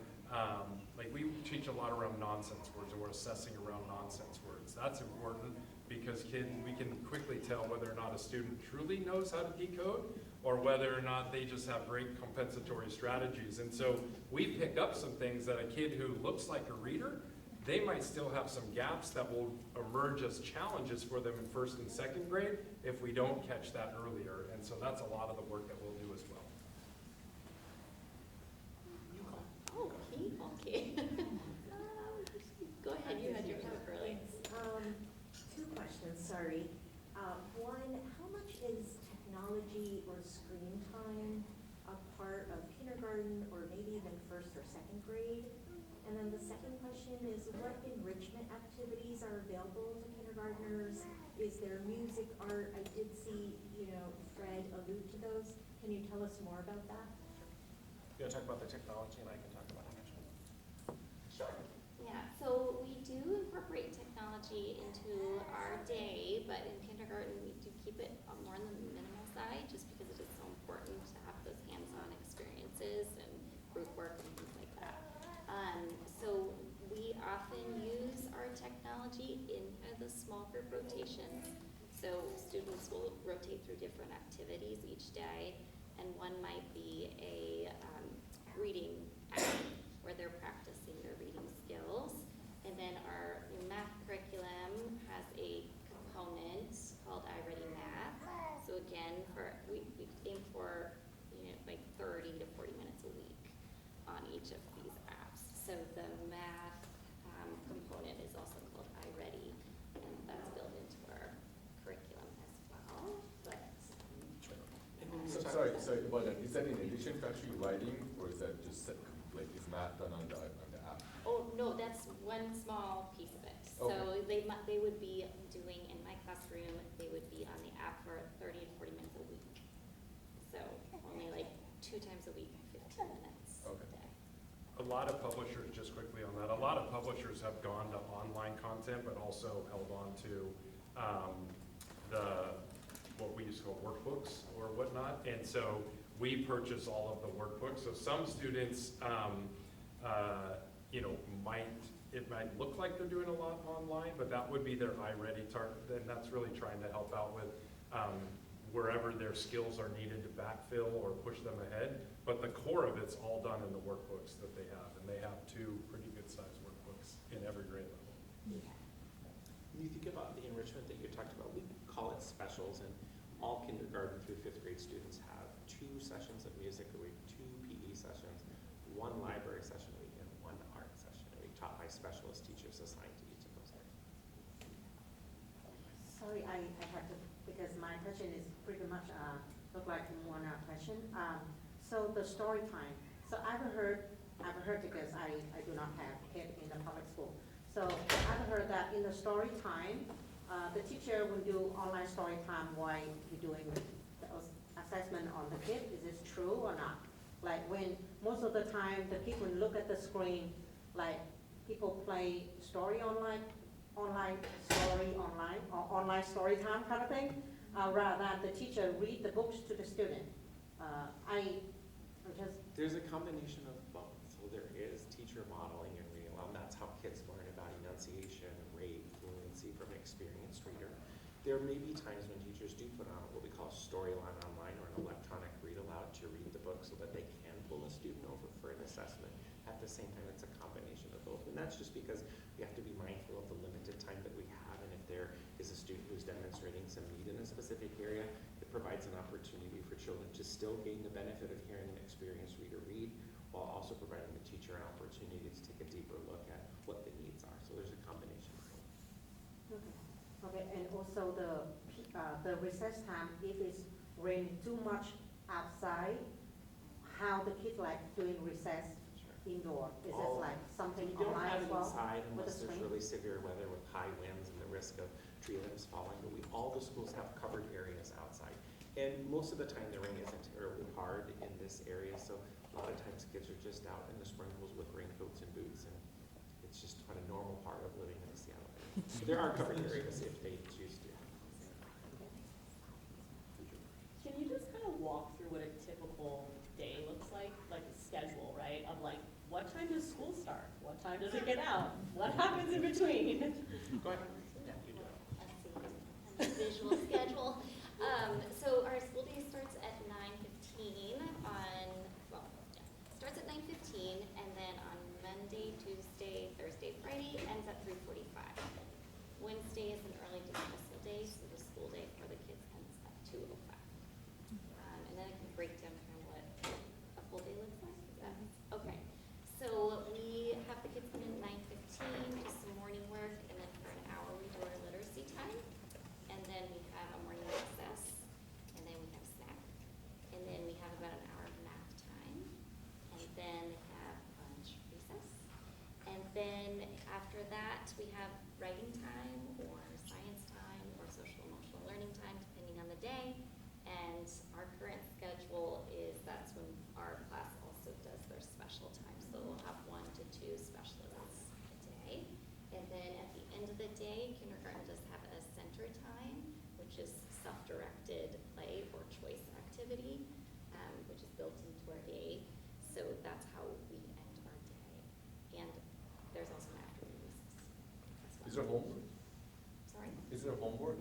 [SPEAKER 1] Like we teach a lot around nonsense words, and we're assessing around nonsense words. That's important because we can quickly tell whether or not a student truly knows how to decode or whether or not they just have great compensatory strategies. And so we pick up some things that a kid who looks like a reader, they might still have some gaps that will emerge as challenges for them in first and second grade if we don't catch that earlier. And so that's a lot of the work that we'll do as well.
[SPEAKER 10] Okay. Go ahead, you had your hand up early.
[SPEAKER 13] Two questions, sorry. One, how much is technology or screen time a part of kindergarten or maybe even first or second grade? And then the second question is, what enrichment activities are available to kindergartners? Is there music, art? I did see, Fred allude to those. Can you tell us more about that?
[SPEAKER 9] You want to talk about the technology and I can talk about enrichment?
[SPEAKER 10] Sure. Yeah, so we do incorporate technology into our day, but in kindergarten we do keep it more on the minimal side just because it is so important to have those hands-on experiences and group work and things like that. So we often use our technology in kind of the small group rotations. So students will rotate through different activities each day, and one might be a reading app where they're practicing their reading skills. And then our math curriculum has a component called iReady Math. So again, we aim for like 30 to 40 minutes a week on each of these apps. So the math component is also called iReady, and that's built into our curriculum as well. But
[SPEAKER 6] Sorry, but is that in addition to actually writing, or is that just like is math done on the app?
[SPEAKER 10] oh no, that's one small piece of it. So
[SPEAKER 6] Okay.
[SPEAKER 10] they would be doing in my classroom. They would be on the app for 30 to 40 minutes a week. So only like 2 times a week, 15 minutes
[SPEAKER 6] Okay.
[SPEAKER 10] a day.
[SPEAKER 1] A lot of publishers, just quickly on that, a lot of publishers have gone to online content, but also held on to what we used to call workbooks or whatnot. And so we purchase all of the workbooks. So some students, it might look like they're doing a lot online, but that would be their iReady target. And that's really trying to help out with wherever their skills are needed to backfill or push them ahead. But the core of it's all done in the workbooks that they have. And they have 2 pretty good sized workbooks in every grade level.
[SPEAKER 9] When you think about the enrichment that you talked about, we call it specials, and all kindergarten through 5th grade students have 2 sessions of music a week, 2 PE sessions, 1 library session a week, and 1 art session a week, taught by specialist teachers assigned to each of those areas.
[SPEAKER 8] Sorry, I have to, because my question is pretty much, look like one question. So the story time. So I've heard because I do not have a kid in the public school. So I've heard that in the story time, the teacher will do online story time while you're doing the assessment on the kid. Is this true or not? Like when most of the time the kid will look at the screen, like people play story online story online, or online story time kind of thing, rather than the teacher read the books to the student.
[SPEAKER 9] There's a combination of both. So there is teacher modeling and reading aloud, and that's how kids learn about enunciation, rate, fluency from an experienced reader. There may be times when teachers do put on what we call storyline online or an electronic read aloud to read the book so that they can pull a student over for an assessment. At the same time, it's a combination of both. And that's just because we have to be mindful of the limited time that we have, and if there is a student who's demonstrating some need in a specific area, it provides an opportunity for children to still gain the benefit of hearing an experienced reader read, while also providing the teacher an opportunity to take a deeper look at what the needs are. So there's a combination of both.
[SPEAKER 8] Okay, and also the recess time, if it's raining too much outside, how the kids like doing recess indoor? Is this like something
[SPEAKER 9] We don't
[SPEAKER 8] online
[SPEAKER 9] have
[SPEAKER 8] as
[SPEAKER 9] it
[SPEAKER 8] well?
[SPEAKER 9] inside
[SPEAKER 8] with
[SPEAKER 9] unless
[SPEAKER 8] the
[SPEAKER 9] there's
[SPEAKER 8] screen?
[SPEAKER 9] really severe weather with high winds and the risk of tree limbs falling, but all the schools have covered areas outside. And most of the time the rain isn't terribly hard in this area, so a lot of times kids are just out in the sprinkles with raincoats and boots, and it's just kind of normal part of living in the Seattle area. But there are covered areas if they choose to.
[SPEAKER 7] Can you just kind of walk through what a typical day looks like a schedule, right? Of like, what time
[SPEAKER 14] time does school start? What time does it get out? What happens in between?
[SPEAKER 9] Go ahead. Yeah, you do it.
[SPEAKER 10] Let's see, visual schedule. So our school day starts at 9:15 on, well, yeah, starts at 9:15, and then on Monday, Tuesday, Thursday, Friday ends at 3:45. Wednesday is an early dismissal day, so the school day for the kids ends at 2:05. And then I can break down kind of what a full day looks like. Is that okay? So we have the kids come in at 9:15, do some morning work, and then for an hour we do our literacy time. And then we have a morning recess, and then we have snack. And then we have about an hour of math time. And then we have lunch recess. And then after that, we have writing time, or science time, or social emotional learning time, depending on the day. And our current schedule is that's when our class also does their special time. So we'll have 1 to 2 specialists a day. And then at the end of the day, kindergarten does have a center time, which is self-directed play or choice activity, which is built into our day. So that's how we end our day. And there's also an afternoon recess as well.
[SPEAKER 6] Is there homework?
[SPEAKER 10] Sorry?
[SPEAKER 6] Is there homework?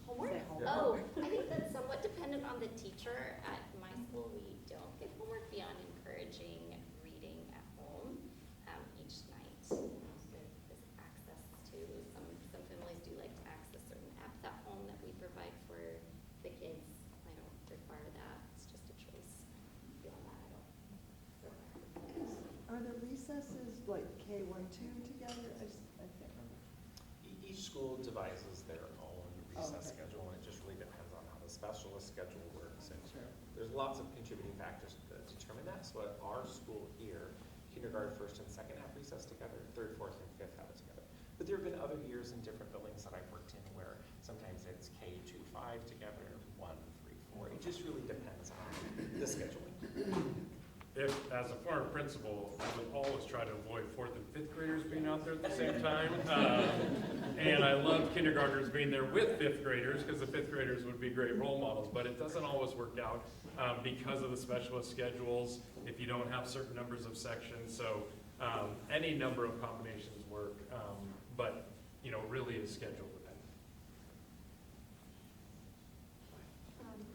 [SPEAKER 10] Homework?
[SPEAKER 14] Say homework.
[SPEAKER 10] Oh, I think that's somewhat dependent on the teacher. At my school, we don't give homework beyond encouraging reading at home each night. There's access to, some families do like to access certain apps at home that we provide for the kids. I don't require that, it's just a choice. Beyond that, I don't require.
[SPEAKER 12] Are the recesses like K1, 2 together? I can't remember.
[SPEAKER 9] Each school devises their own recess
[SPEAKER 12] Okay.
[SPEAKER 9] schedule, and it just really depends on how the specialist schedule works. And
[SPEAKER 12] Sure.
[SPEAKER 9] there's lots of contributing factors that determine that. So at our school here, kindergarten, first and second have recess together, third, fourth, and fifth have it together. But there have been other years in different buildings that I've worked in where sometimes it's K2, 5 together, 1, 3, 4. It just really depends on the scheduling.
[SPEAKER 1] If, as a former principal, I would always try to avoid 4th and 5th graders being out there at the same time. And I love kindergartners being there with 5th graders, because the 5th graders would be great role models, but it doesn't always work out because of the specialist schedules, if you don't have certain numbers of sections. So any number of combinations work, but really is schedule dependent.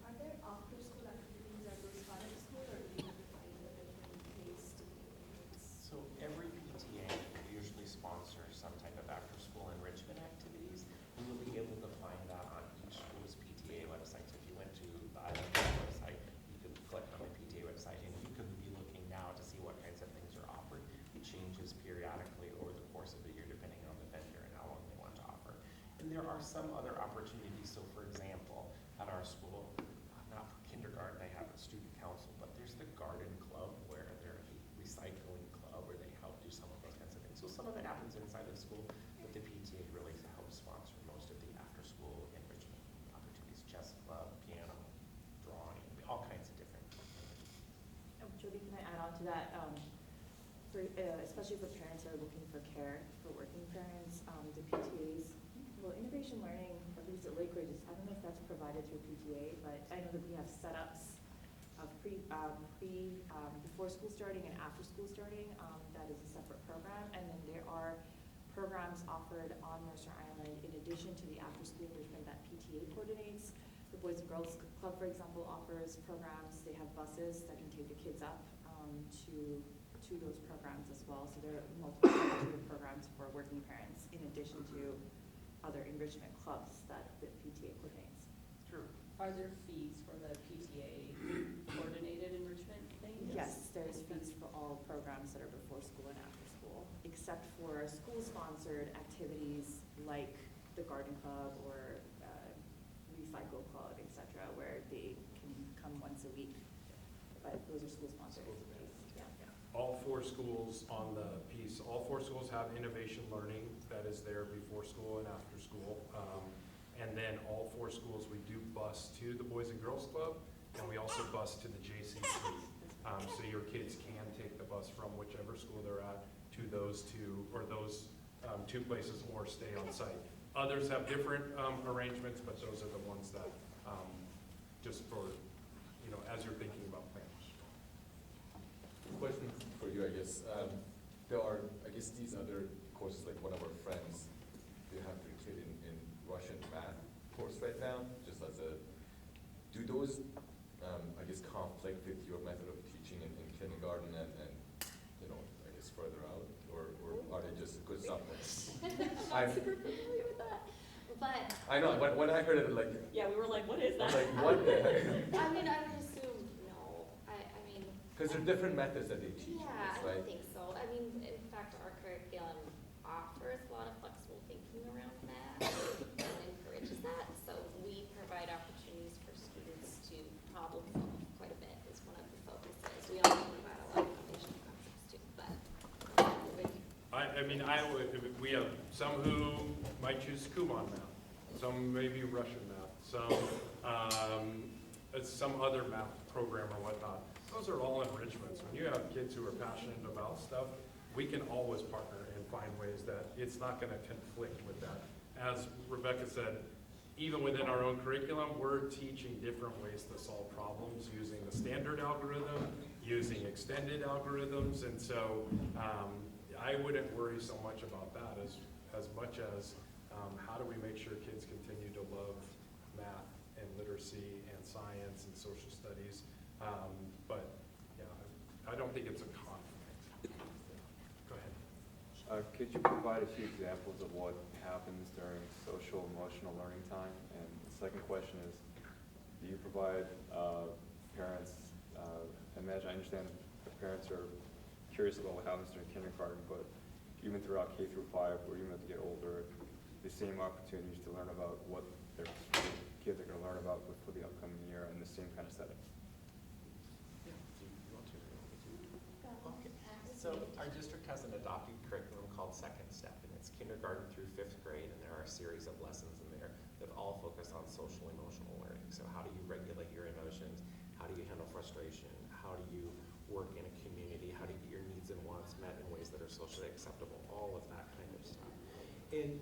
[SPEAKER 7] Are there after-school activities at those private school, or do you have to find a different place to do it?
[SPEAKER 9] So every PTA usually sponsors some type of after-school enrichment activities. And you'll be able to find that on each school's PTA website. So if you went to the Island website, you could click on the PTA website, and you could be looking now to see what kinds of things are offered. It changes periodically over the course of the year, depending on the vendor and how long they want to offer. And there are some other opportunities. So for example, at our school, not for kindergarten, they have a student council, but there's the garden club where they're a recycling club where they help do some of those kinds of things. So some of it happens inside of school, but the PTA really helps sponsor most of the after-school enrichment opportunities, chess club, piano, drawing, all kinds of different things.
[SPEAKER 7] Jody, can I add on to that? Especially for parents that are looking for care, for working parents, the PTAs, well, innovation learning, at least at Lakeridge, I don't know if that's provided through PTA, but I know that we have setups of before school starting and after school starting. That is a separate program, and then there are programs offered on Mercer Island in addition to the after-school enrichment that PTA coordinates. The Boys and Girls Club, for example, offers programs. They have buses that can take the kids up to those programs as well. So there are multiple programs for working parents in addition to other enrichment clubs that the PTA coordinates.
[SPEAKER 9] True.
[SPEAKER 14] Are there fees for the PTA coordinated enrichment things?
[SPEAKER 7] Yes, there's fees for all programs that are before school and after school, except for school-sponsored activities like the garden club or recycle club, etc., where they can come once a week. But those are school-sponsored activities.
[SPEAKER 1] All 4 schools on the piece, all 4 schools have innovation learning that is there before school and after school. And then all 4 schools, we do bus to the Boys and Girls Club, and we also bus to the JCC. So your kids can take the bus from whichever school they're at to those 2 places, or stay on site. Others have different arrangements, but those are the ones that, just for, as you're thinking about plans.
[SPEAKER 6] Question for you, I guess. curious. There are, I guess, these other courses, like one of our friends, they have their kid in Russian math course right now, just as a, do those, I guess, conflict with your method of teaching in kindergarten and, you know, I guess further out, or are they just good supplements?
[SPEAKER 10] I'm not super familiar with that, but.
[SPEAKER 6] I know, when I heard it, like,
[SPEAKER 14] Yeah, we were like, what is
[SPEAKER 6] I'm
[SPEAKER 14] that?
[SPEAKER 6] like, what the heck?
[SPEAKER 10] I mean, I would assume no. I mean.
[SPEAKER 6] Because there are different methods that they teach,
[SPEAKER 10] Yeah, I
[SPEAKER 6] right?
[SPEAKER 10] don't think so. I mean, in fact, our curriculum offers a lot of flexible thinking around that and encourages that. So we provide opportunities for students to problem solve quite a bit is one of the focuses. We also provide a lot of foundational concepts too, but.
[SPEAKER 1] We have some who might choose Kumon math, some maybe Russian math, some other math program or whatnot. Those are all enrichments. When you have kids who are passionate about stuff, we can always partner and find ways that it's not going to conflict with that. As Rebecca said, even within our own curriculum, we're teaching different ways to solve problems using the standard algorithm, using extended algorithms, and so I wouldn't worry so much about that as much as how do we make sure kids continue to love math and literacy and science and social studies. But yeah, I don't think it's a conflict. Go ahead.
[SPEAKER 15] Could you provide a few examples of what happens during social emotional learning time? And the second question is, do you provide parents, I understand the parents are curious about what happens during kindergarten, but even throughout K through 5, or even as they get older, the same opportunities to learn about what their kids are going to learn about for the upcoming year in the same kind of setting?
[SPEAKER 9] Okay. So our district has an adopted curriculum called Second Step, and it's kindergarten through 5th grade, and there are a series of lessons in there that all focus on social emotional learning. So how do you regulate your emotions? How do you handle frustration? How do you work in a community? How do you get your needs and wants met in ways that are socially acceptable? All of that kind of stuff. And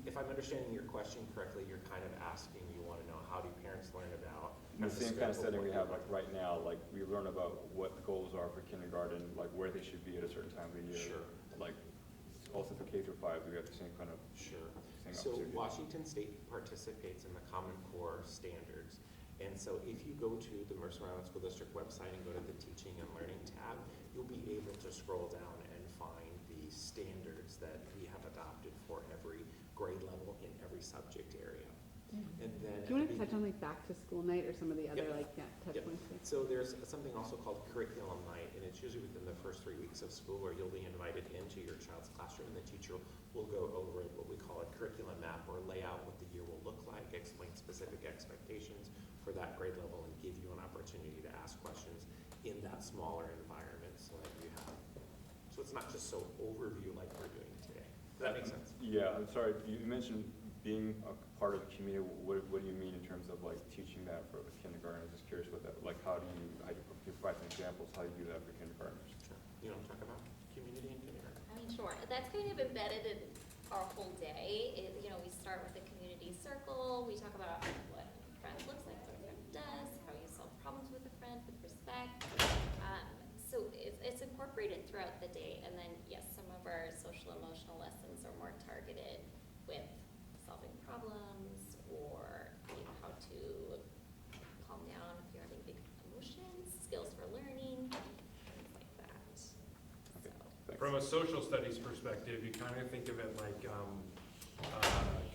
[SPEAKER 9] if I'm understanding your question correctly, you're kind of asking, you want to know how do parents learn about
[SPEAKER 15] In the same kind of setting we have like right now, like we learn about what the goals are for kindergarten, like where they should be at a certain time of the year.
[SPEAKER 9] Sure.
[SPEAKER 15] Like also for K through 5, we got the same kind of
[SPEAKER 9] Sure.
[SPEAKER 15] same
[SPEAKER 9] So
[SPEAKER 15] opportunity.
[SPEAKER 9] Washington State participates in the Common Core standards. And so if you go to the Mercer Island School District website and go to the Teaching and Learning tab, you'll be able to scroll down and find the standards that we have adopted for every grade level in every subject area. And then
[SPEAKER 4] Do you want to touch on like back to school night or some of the other touch
[SPEAKER 9] Yep.
[SPEAKER 4] points?
[SPEAKER 9] So there's something also called curriculum night, and it's usually within the first 3 weeks of school where you'll be invited into your child's classroom, and the teacher will go over what we call a curriculum map or lay out what the year will look like, explain specific expectations for that grade level, and give you an opportunity to ask questions in that smaller environment so that you have, so it's not just so overview like we're doing today. Does that make sense?
[SPEAKER 15] Yeah, I'm sorry, you mentioned being a part of the community. What do you mean in terms of like teaching that for kindergarten? I'm just curious what that, like how do you provide some examples, how you do that for kindergartners?
[SPEAKER 9] Sure. You want to talk about community and kindergarten?
[SPEAKER 10] I mean, sure. That's kind of embedded in our whole day. We start with a community circle. We talk about what a friend looks like, what a friend does, how you solve problems with a friend with respect. So it's incorporated throughout the day. And then, yes, some of our social emotional lessons are more targeted with solving problems or how to calm down if you're having big emotions, skills for learning, things like that.
[SPEAKER 15] Okay,
[SPEAKER 10] So.
[SPEAKER 15] thanks.
[SPEAKER 1] From a social studies perspective, you kind of think of it like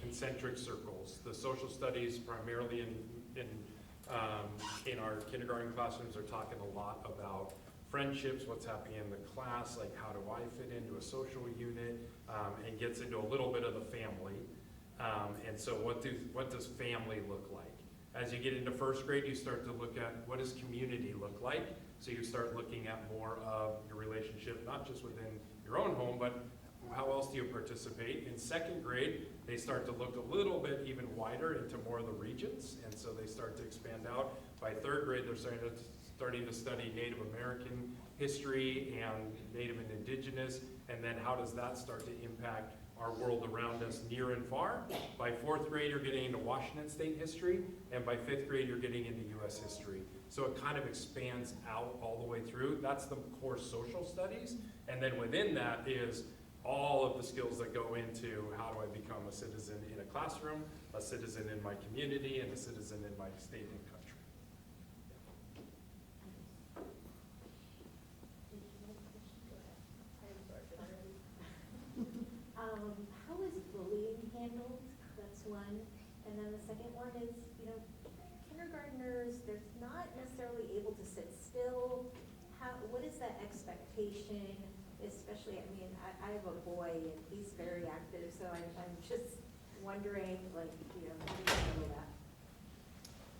[SPEAKER 1] concentric circles. The social studies primarily in our kindergarten classrooms are talking a lot about friendships, what's happening in the class, like how do I fit into a social unit, and gets into a little bit of the family. And so what does family look like? As you get into first grade, you start to look at what does community look like? So you start looking at more of your relationship, not just within your own home, but how else do you participate? In second grade, they start to look a little bit even wider into more of the regions, and so they start to expand out. By third grade, they're starting to study Native American history and Native and Indigenous, and then how does that start to impact our world around us near and far. By fourth grade, you're getting into Washington State history, and by fifth grade, you're getting into U.S. history. So it kind of expands out all the way through. that's the core social studies. And then within that is all of the skills that go into how do I become a citizen in a classroom, a citizen in my community, and a citizen in my state and country.
[SPEAKER 13] How is bullying handled? That's one. And then the second one is, you know, kindergartners, they're not necessarily able to sit still. What is that expectation? Especially, I mean, I have a boy and he's very active, so I'm just wondering, like, you know, how do you handle that?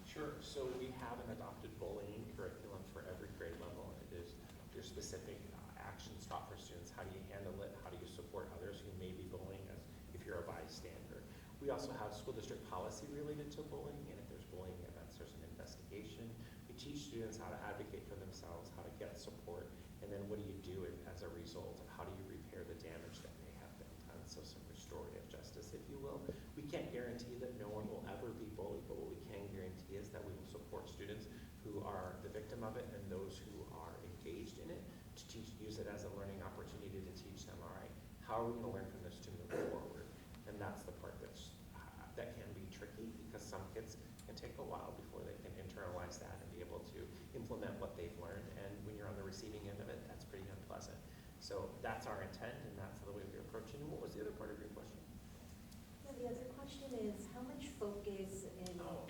[SPEAKER 9] Sure, so we have an adopted bullying curriculum for every grade level. There's specific actions taught for students. How do you handle it? How do you support others who may be bullying us if you're a bystander? We also have school district policy related to bullying, and if there's bullying events, there's an investigation. We teach students how to advocate for themselves, how to get support, and then what do you do as a result? How do you repair the damage that may have been done? So some restorative justice, if you will. We can't guarantee that no one will ever be bullied, but what we can guarantee is that we will support students who are the victim of it and those who are engaged in it to use it as a learning opportunity to teach them, all right, how are we gonna learn from this to move forward? And that's the part that can be tricky, because some kids can take a while before they can internalize that and be able to implement what they've learned. And when you're on the receiving end of it, that's pretty unpleasant. So that's our intent, and that's the way we're approaching it. What was the other part of your question?
[SPEAKER 13] Yeah, the other question is, how much focus and, you know,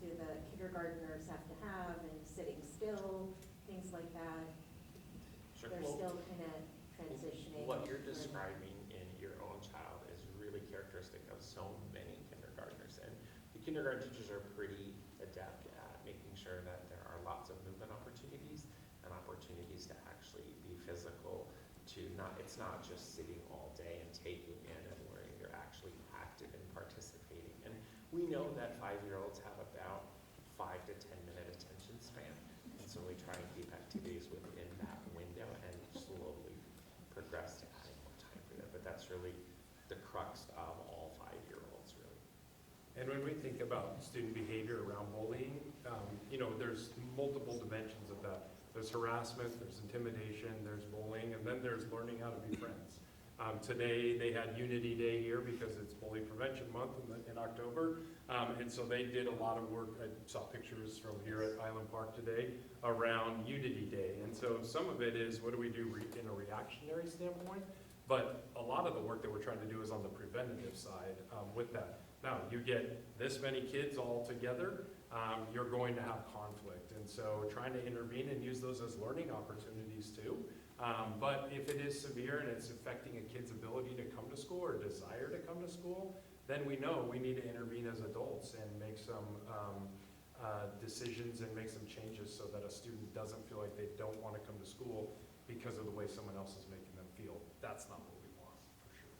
[SPEAKER 13] do the kindergartners have to have in sitting still, things like that?
[SPEAKER 9] Sure.
[SPEAKER 13] They're
[SPEAKER 9] Well,
[SPEAKER 13] still kind of transitioning.
[SPEAKER 9] What you're describing in your own child is really characteristic of so many kindergartners. And the kindergarten teachers are pretty adept at making sure that there are lots of movement opportunities and opportunities to actually be physical, it's not just sitting all day and taking in and learning. You're actually active and participating. And we know that 5-year-olds have about 5 to 10 minute attention span. And so we try and keep activities within that window and slowly progress to adding more time for that. But that's really the crux of all 5-year-olds, really.
[SPEAKER 1] And when we think about student behavior around bullying, you know, there's multiple dimensions of that. There's harassment, there's intimidation, there's bullying, and then there's learning how to be friends. Today they had Unity Day here because it's Bully Prevention Month in October, and so they did a lot of work. I saw pictures from here at Island Park today around Unity Day, and so some of it is what do we do in a reactionary standpoint, but a lot of the work that we're trying to do is on the preventative side with that. Now, you get this many kids all together, you're going to have conflict, and so trying to intervene and use those as learning opportunities too. But if it is severe and it's affecting a kid's ability to come to school or desire to come to school, then we know we need to intervene as adults and make some decisions and make some changes so that a student doesn't feel like they don't want to come to school because of the way someone else is making them feel. That's not what we want, for sure.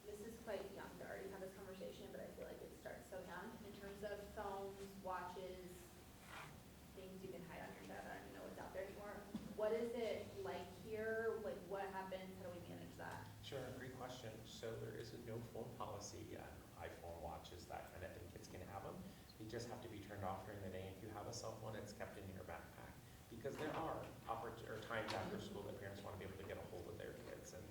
[SPEAKER 16] This is quite young to already have this conversation, but I feel like it starts so young in terms of phones, watches, things you can hide on your data. I don't know what's out there anymore. What is it like here? Like, what happens? How do we manage that?
[SPEAKER 9] Sure, great question. So there is a no phone policy on iPhone watches, that kind of thing. Kids can have them. They just have to be turned off during the day. If you have a cell phone, it's kept in your backpack. Because there are times after school that parents want to be able to get a hold of their kids and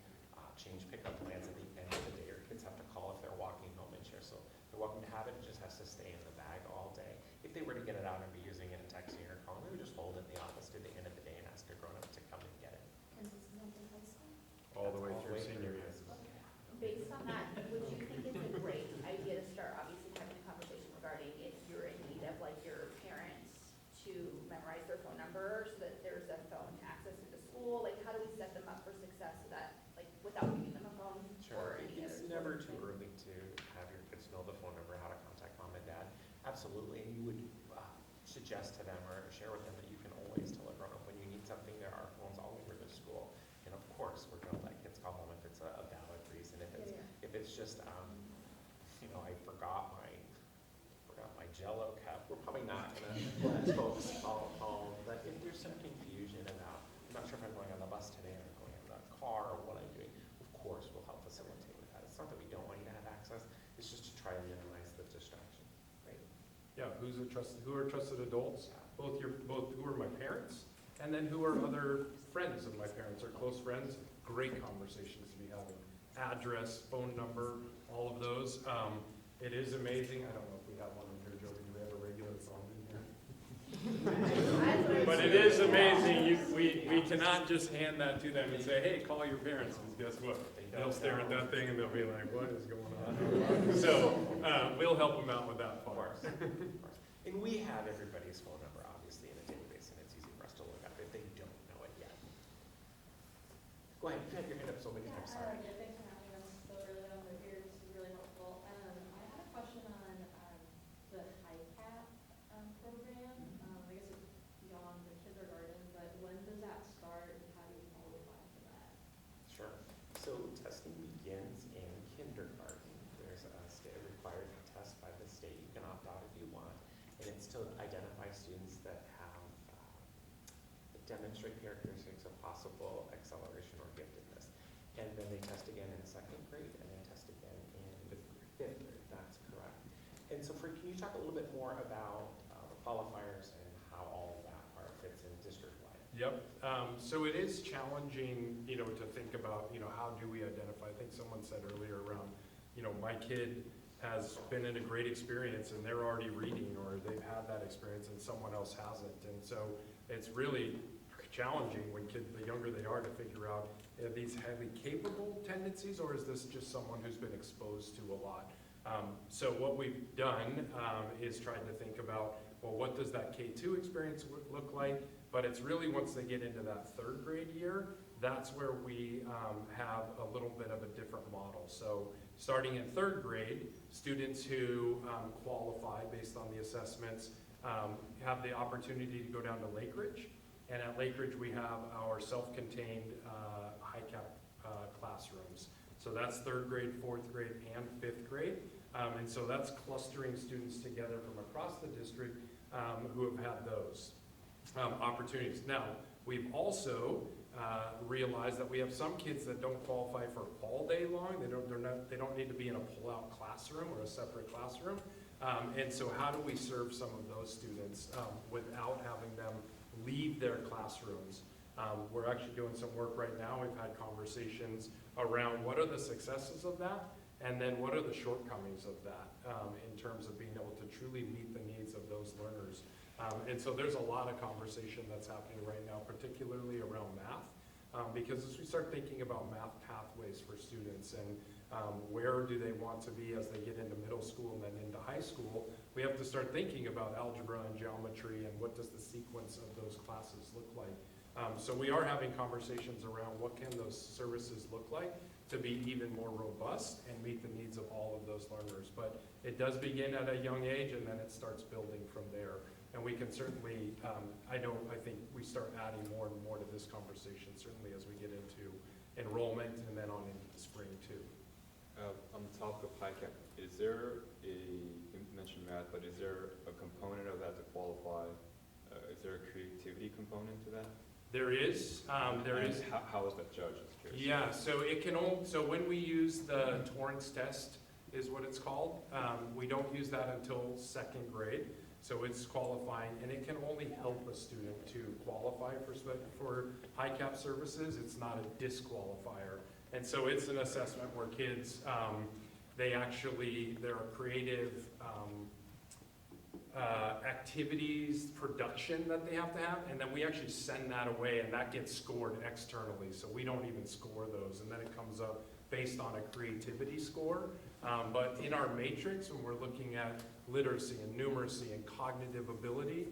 [SPEAKER 9] change pickup plans at the end of the day, or kids have to call if they're walking home and share. So they're welcome to have it. It just has to stay in the bag all day. If they were to get it out and be using it and texting or calling, they would just hold it in the office to the end of the day and ask a grown-up to come and get it.
[SPEAKER 16] And this is only high school?
[SPEAKER 1] All the way through senior year.
[SPEAKER 16] Based on that, would you think it's a great idea to start obviously having a conversation regarding if you're in need of like your parents to memorize their phone number so that there's a phone access to the school? Like, how do we set them up for success so that, like, without giving them a phone?
[SPEAKER 9] Sure,
[SPEAKER 16] or any
[SPEAKER 9] it's
[SPEAKER 16] other
[SPEAKER 9] never
[SPEAKER 16] sort
[SPEAKER 9] too
[SPEAKER 16] of thing?
[SPEAKER 9] early to have your kids know the phone number, how to contact mom and dad. Absolutely, and you would suggest to them or share with them that you can always tell a grown-up when you need something. There are phones all over the school, and of course, we're gonna let kids call home if it's a valid reason. If it's just, you know, I forgot my Jell-O cup, we're probably not gonna let folks call home. But if there's some confusion about, I'm not sure if I'm going on the bus today or going in the car or what I'm doing, of course, we'll help facilitate with that. It's not that we don't want you to have access, it's just to try to minimize the distraction.
[SPEAKER 16] Right.
[SPEAKER 1] Yeah, who are trusted adults? both who are my parents, and then who are other friends of my parents, or close friends. Great conversations to be having. Address, phone number, all of those. It is amazing. I don't know if we have one in here, Joby. Do we have a regular phone in here? But it is amazing. We cannot just hand that to them and say, hey, call your parents. And guess what? They'll stare at that thing and they'll be like, what is going on? So we'll help them out with that part.
[SPEAKER 9] And we have everybody's phone number, obviously, in a database, and it's easy for us to look up if they don't know it yet. Go ahead, you had your hand up so many times, sorry.
[SPEAKER 17] Yeah, thanks for having us so early on here. This is really helpful. I had a question on the HiCap program. I guess it's beyond the kindergarten, but when does that start and how do you qualify for that?
[SPEAKER 9] Sure. So testing begins in kindergarten. There's a required test by the state. You can opt out if you want. And it's to identify students that have demonstrate characteristics of possible acceleration or giftedness. And then they test again in second grade and then test again in fifth grade. That's correct. And so can you talk a little bit more about the qualifiers and how all of that part fits in district-wide?
[SPEAKER 1] Yep. So it is challenging, to think about, how do we identify? I think someone said earlier around, my kid has been in a great experience and they're already reading, or they've had that experience and someone else hasn't. And so it's really challenging when the younger they are, to figure out, are these highly capable tendencies, or is this just someone who's been exposed to a lot? So what we've done is tried to think about, well, what does that K2 experience look like? But it's really once they get into that third grade year, that's where we have a little bit of a different model. So starting in third grade, students who qualify based on the assessments have the opportunity to go down to Lakeridge. And at Lakeridge, we have our self-contained HiCap classrooms. So that's third grade, fourth grade, and fifth grade. And so that's clustering students together from across the district who have had those opportunities. Now, we've also realized that we have some kids that don't qualify for all day long. They don't need to be in a pull-out classroom or a separate classroom. And so how do we serve some of those students without having them leave their classrooms? We're actually doing some work right now. We've had conversations around what are the successes of that, and then what are the shortcomings of that in terms of being able to truly meet the needs of those learners. And so there's a lot of conversation that's happening right now, particularly around math, because as we start thinking about math pathways for students and where do they want to be as they get into middle school and then into high school, we have to start thinking about algebra and geometry and what does the sequence of those classes look like. So we are having conversations around what can those services look like to be even more robust and meet the needs of all of those learners. But it does begin at a young age and then it starts building from there. And we can certainly, I think we start adding more and more to this conversation, certainly as we get into enrollment and then on into the spring too.
[SPEAKER 15] On the topic of HiCap, is there you mentioned math, but is there a component of that to qualify? Is there a creativity component to that?
[SPEAKER 1] There is. There is.
[SPEAKER 15] How is that judged?
[SPEAKER 1] Yeah, so it can so when we use the Torrance test is what it's called, we don't use that until second grade. So it's qualifying, and it can only help a student to qualify for HiCap services. It's not a disqualifier. And so it's an assessment where kids, there are creative activities, production that they have to have, and then we actually send that away, and that gets scored externally. So we don't even score those, and then it comes up based on a creativity score. But in our matrix, when we're looking at literacy and numeracy and cognitive ability,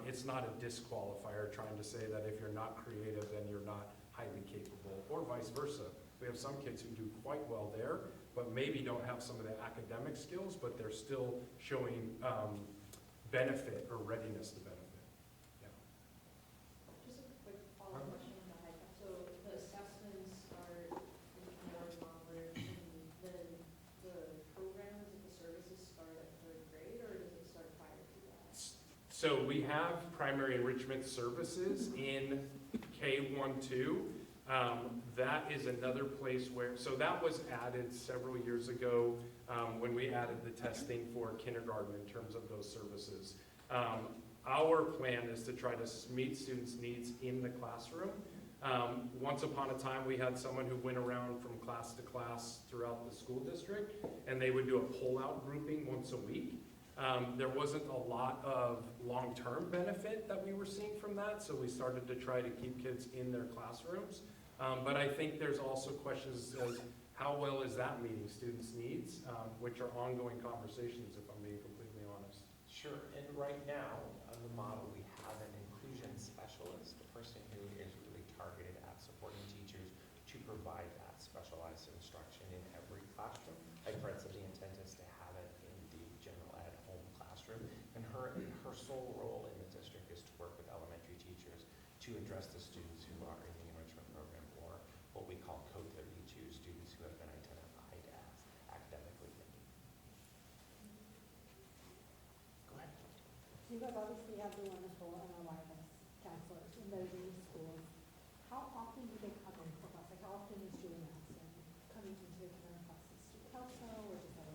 [SPEAKER 1] it's not a disqualifier trying to say that if you're not creative, then you're not highly capable, or vice versa. We have some kids who do quite well there, but maybe don't have some of the academic skills, but they're still showing benefit or readiness to benefit. Yeah.
[SPEAKER 17] Just a quick follow-up question on the HiCap. So the assessments are in kindergarten onward, and then the programs and the services start at third grade, or does it start prior to that?
[SPEAKER 1] So we have primary enrichment services in K-1-2. That is another place where, so that was added several years ago when we added the testing for kindergarten in terms of those services. Our plan is to try to meet students' needs in the classroom. Once upon a time, we had someone who went around from class to class throughout the school district, and they would do a pull-out grouping once a week. There wasn't a lot of long-term benefit that we were seeing from that, so we started to try to keep kids in their classrooms. But I think there's also questions as how well is that meeting students' needs, which are ongoing conversations, if I'm being completely honest.
[SPEAKER 9] Sure, and right now, on the model, we have an inclusion specialist, a person who is really targeted at supporting teachers to provide that specialized instruction in every classroom. Like Fred said, the intent is to have it in the general ed home classroom, and her sole role in the district is to work with elementary teachers to address the students who are in the enrichment program, or what we call Code 32, students who have been identified as academically gifted. Go ahead.
[SPEAKER 8] You guys obviously have the wonderful MIPA counselors in those schools. How often do they come in for class? Like how often is Julie Madison coming into your kindergarten classes? Do you help her or just have a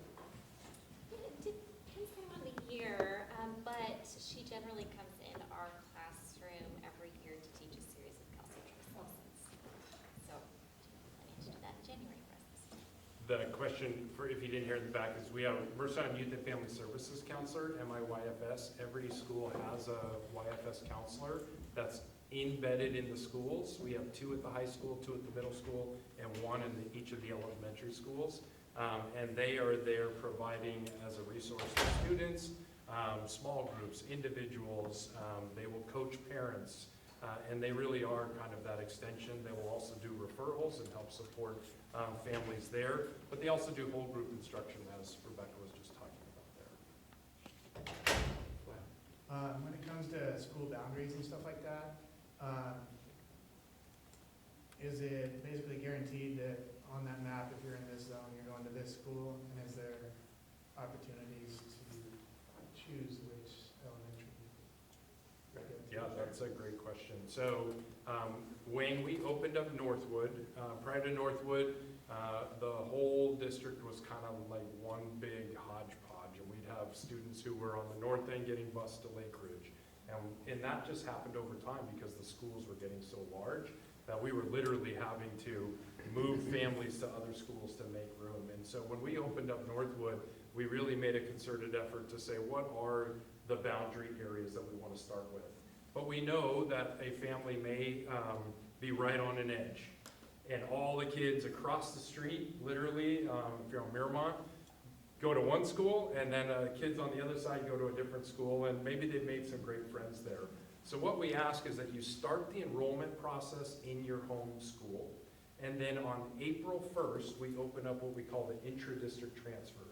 [SPEAKER 10] It depends kind of on the year, but she generally comes in our classroom every year to teach a series of calcium lessons. So planning to do that in January for us.
[SPEAKER 1] The question, for if you didn't hear in the back, is we have Mercer Island Youth and Family Services Counselor, MIYFS. Every school has a YFS counselor that's embedded in the schools. We have 2 at the high school, 2 at the middle school, and 1 in each of the elementary schools. And they are there providing as a resource to students, small groups, individuals. They will coach parents, and they really are kind of that extension. They will also do referrals and help support families there, but they also do whole group instruction, as Rebecca was just talking about there.
[SPEAKER 18] When it comes to school boundaries and stuff like that, is it basically guaranteed that on that map, if you're in this zone, you're going to this school? And is there opportunities to choose which elementary?
[SPEAKER 1] Yeah, that's a great question. So when we opened up Northwood, prior to Northwood, the whole district was kind of like one big hodgepodge, and we'd have students who were on the north end getting bused to Lakeridge. And that just happened over time because the schools were getting so large that we were literally having to move families to other schools to make room. And so when we opened up Northwood, we really made a concerted effort to say, what are the boundary areas that we want to start with? But we know that a family may be right on an edge. And all the kids across the street, literally, if you're on Miramont, go to one school, and then kids on the other side go to a different school, and maybe they've made some great friends there. So what we ask is that you start the enrollment process in your home school, and then on April 1st, we open up what we call the intra-district transfer.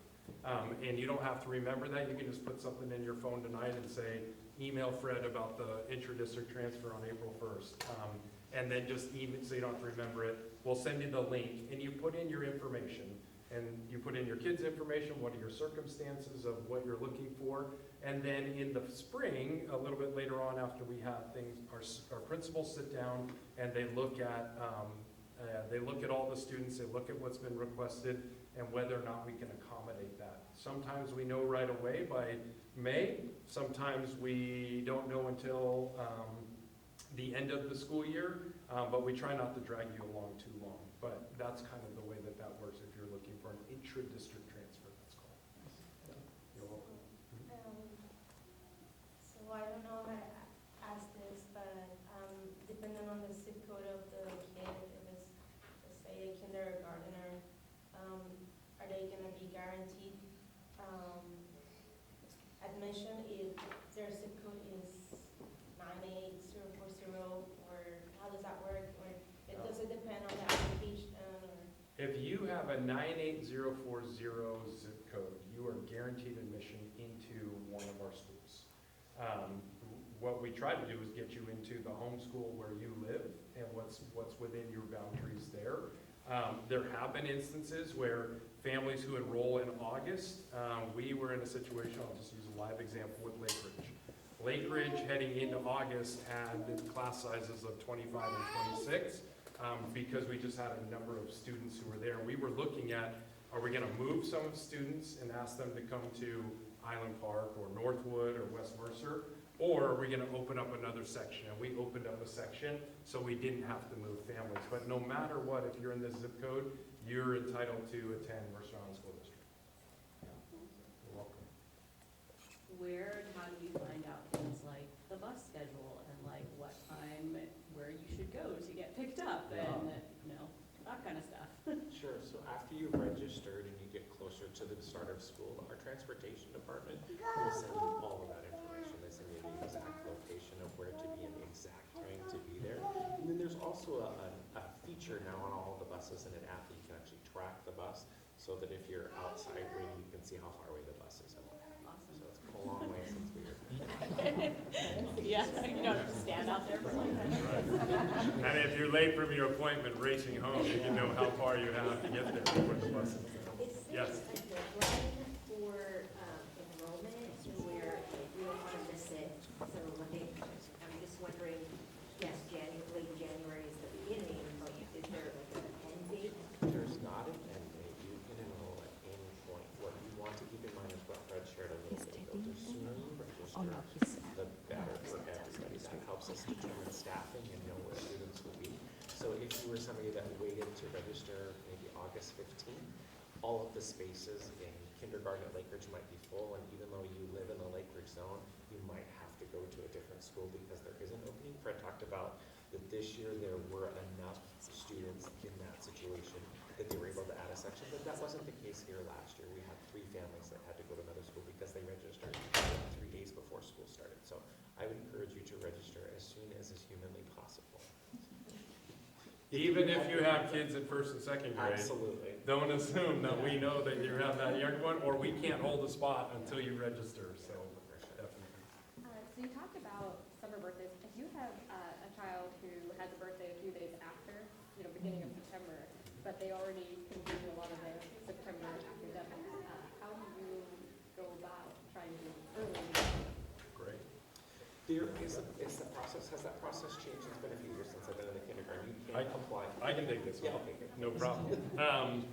[SPEAKER 1] And you don't have to remember that. You can just put something in your phone tonight and say, email Fred about the intra-district transfer on April 1st. And then just email, so you don't have to remember it. We'll send you the link, and you put in your information. And you put in your kids' information, what are your circumstances of what you're looking for. And then in the spring, a little bit later on after we have things, our principals sit down and they look at all the students, they look at what's been requested and whether or not we can accommodate that. Sometimes we know right away by May, sometimes we don't know until the end of the school year, but we try not to drag you along too long. But that's kind of the way that works if you're looking for an intra-district transfer, that's called. You're welcome.
[SPEAKER 19] So I don't know how to ask this, but depending on the zip code of the kid, if it's, let's say, a kindergartner, are they going to be guaranteed admission if their zip code is 98040, or how does that work? Or does it depend on the application?
[SPEAKER 1] If you have a 98040 zip code, you are guaranteed admission into one of our schools. What we try to do is get you into the home school where you live and what's within your boundaries there. There have been instances where families who enroll in August, we were in a situation, I'll just use a live example with Lakeridge. Lakeridge heading into August had class sizes of 25 and 26 because we just had a number of students who were there. We were looking at, are we going to move some students and ask them to come to Island Park or Northwood or West Mercer? Or are we gonna open up another section? And we opened up a section so we didn't have to move families. But no matter what, if you're in this zip code, you're entitled to attend Mercer Island School District. You're welcome.
[SPEAKER 14] Where and how do you find out things like the bus schedule and like what time, where you should go to get picked up and, you know, that kind of stuff?
[SPEAKER 9] Sure, so after you've registered and you get closer to the start of school, our transportation department will send you all of that information. They send you the exact location of where to be and the exact train to be there. And then there's also a feature now on all the buses in an app that you can actually track the bus so that if you're outside waiting, you can see how far away the bus is.
[SPEAKER 14] Awesome.
[SPEAKER 9] So it's come a long way since we were.
[SPEAKER 14] Yeah, you don't have to stand out there for like that.
[SPEAKER 1] And if you're late from your appointment racing home, you can know how far you have to get there before the bus is there.
[SPEAKER 13] Is there
[SPEAKER 1] Yes.
[SPEAKER 13] a deadline for enrollment where you don't want to miss it? So I'm just wondering, yes, late January is the beginning, but is there like an end date?
[SPEAKER 9] There's not an end date. You can enroll at any point. What you want to keep in mind is what Fred shared a little bit ago. The sooner you register, the better for everybody. That helps us determine staffing and know where students will be. So if you were somebody that waited to register maybe August 15th, all of the spaces in kindergarten at Lakeridge might be full, and even though you live in the Lakeridge zone, you might have to go to a different school because there is an opening. Fred talked about that this year there were enough students in that situation that they were able to add a section, but that wasn't the case here last year. We had 3 families that had to go to another school because they registered 3 days before school started. So I would encourage you to register as soon as is humanly possible.
[SPEAKER 1] Even if you have kids in first and second grade.
[SPEAKER 9] Absolutely.
[SPEAKER 1] Don't assume that we know that you have that young one, or we can't hold a spot until you register, so definitely.
[SPEAKER 17] So you talked about summer birthdays. If you have a child who has a birthday a few days after, you know, beginning of September, but they already consumed a lot of their September academics, how do you go about trying to early?
[SPEAKER 1] Great.
[SPEAKER 9] There is the process, has that process changed? It's been a few years since I've been in the kindergarten. You can apply.
[SPEAKER 1] I can take this one.
[SPEAKER 9] Yeah, okay, good.
[SPEAKER 1] No problem.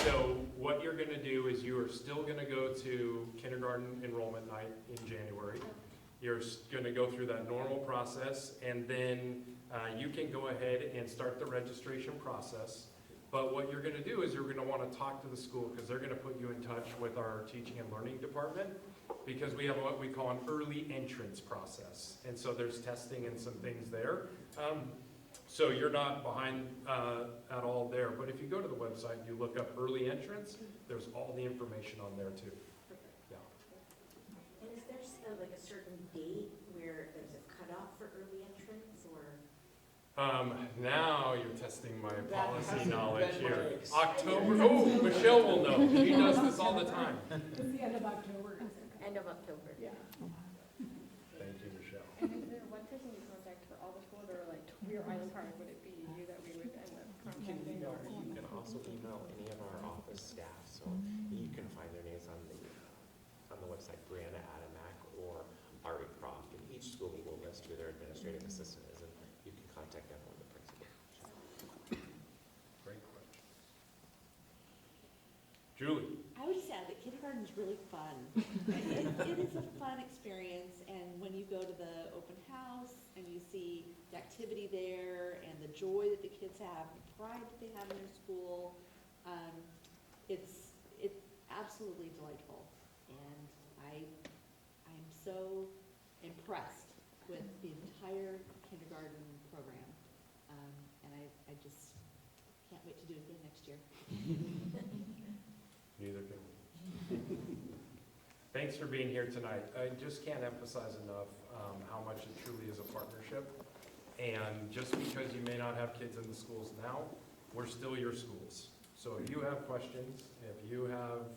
[SPEAKER 1] So what you're gonna do is you are still gonna go to kindergarten enrollment night in January. You're gonna go through that normal process, and then you can go ahead and start the registration process. But what you're gonna do is you're gonna wanna talk to the school, because they're gonna put you in touch with our teaching and learning department, because we have what we call an early entrance process. And so there's testing and some things there. So you're not behind at all there. But if you go to the website, you look up early entrance, there's all the information on there too. Yeah.
[SPEAKER 13] And is there like a certain date where there's a cutoff for early entrance, or?
[SPEAKER 1] Now you're testing my policy knowledge here. October, oh, Michelle will know. She does this all the time.
[SPEAKER 17] It's the end of October.
[SPEAKER 13] End of October.
[SPEAKER 17] Yeah.
[SPEAKER 1] Thank you, Michelle.
[SPEAKER 17] And is there one person you contact for all the schools, or like your Island Park, would it be you that we would end up
[SPEAKER 9] You can
[SPEAKER 17] contacting?
[SPEAKER 9] email, you can also email any of our office staff, so you can find their names on the website, Brianna Adamac or Ari Croft, and each school will list who their administrative assistant is, and you can contact them or the principal.
[SPEAKER 1] Great question. Julie?
[SPEAKER 20] I would just add that kindergarten is really fun. It is a fun experience, and when you go to the open house and you see the activity there and the joy that the kids have, the pride that they have in their school, it's absolutely delightful. And I'm so impressed with the entire kindergarten program, and I just can't wait to do it again next year.
[SPEAKER 1] Neither can we. Thanks for being here tonight. I just can't emphasize enough how much it truly is a partnership. And just because you may not have kids in the schools now, we're still your schools. So if you have questions, if you have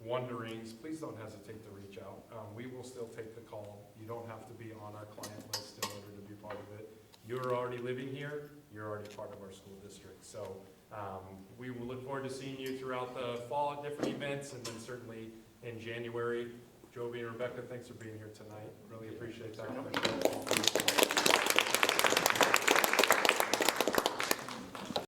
[SPEAKER 1] wonderings, please don't hesitate to reach out. We will still take the call. You don't have to be on our client list in order to be part of it. You're already living here. You're already part of our school district. So we will look forward to seeing you throughout the fall at different events, and then certainly in January. Joby and Rebecca, thanks for being here tonight. Really appreciate that.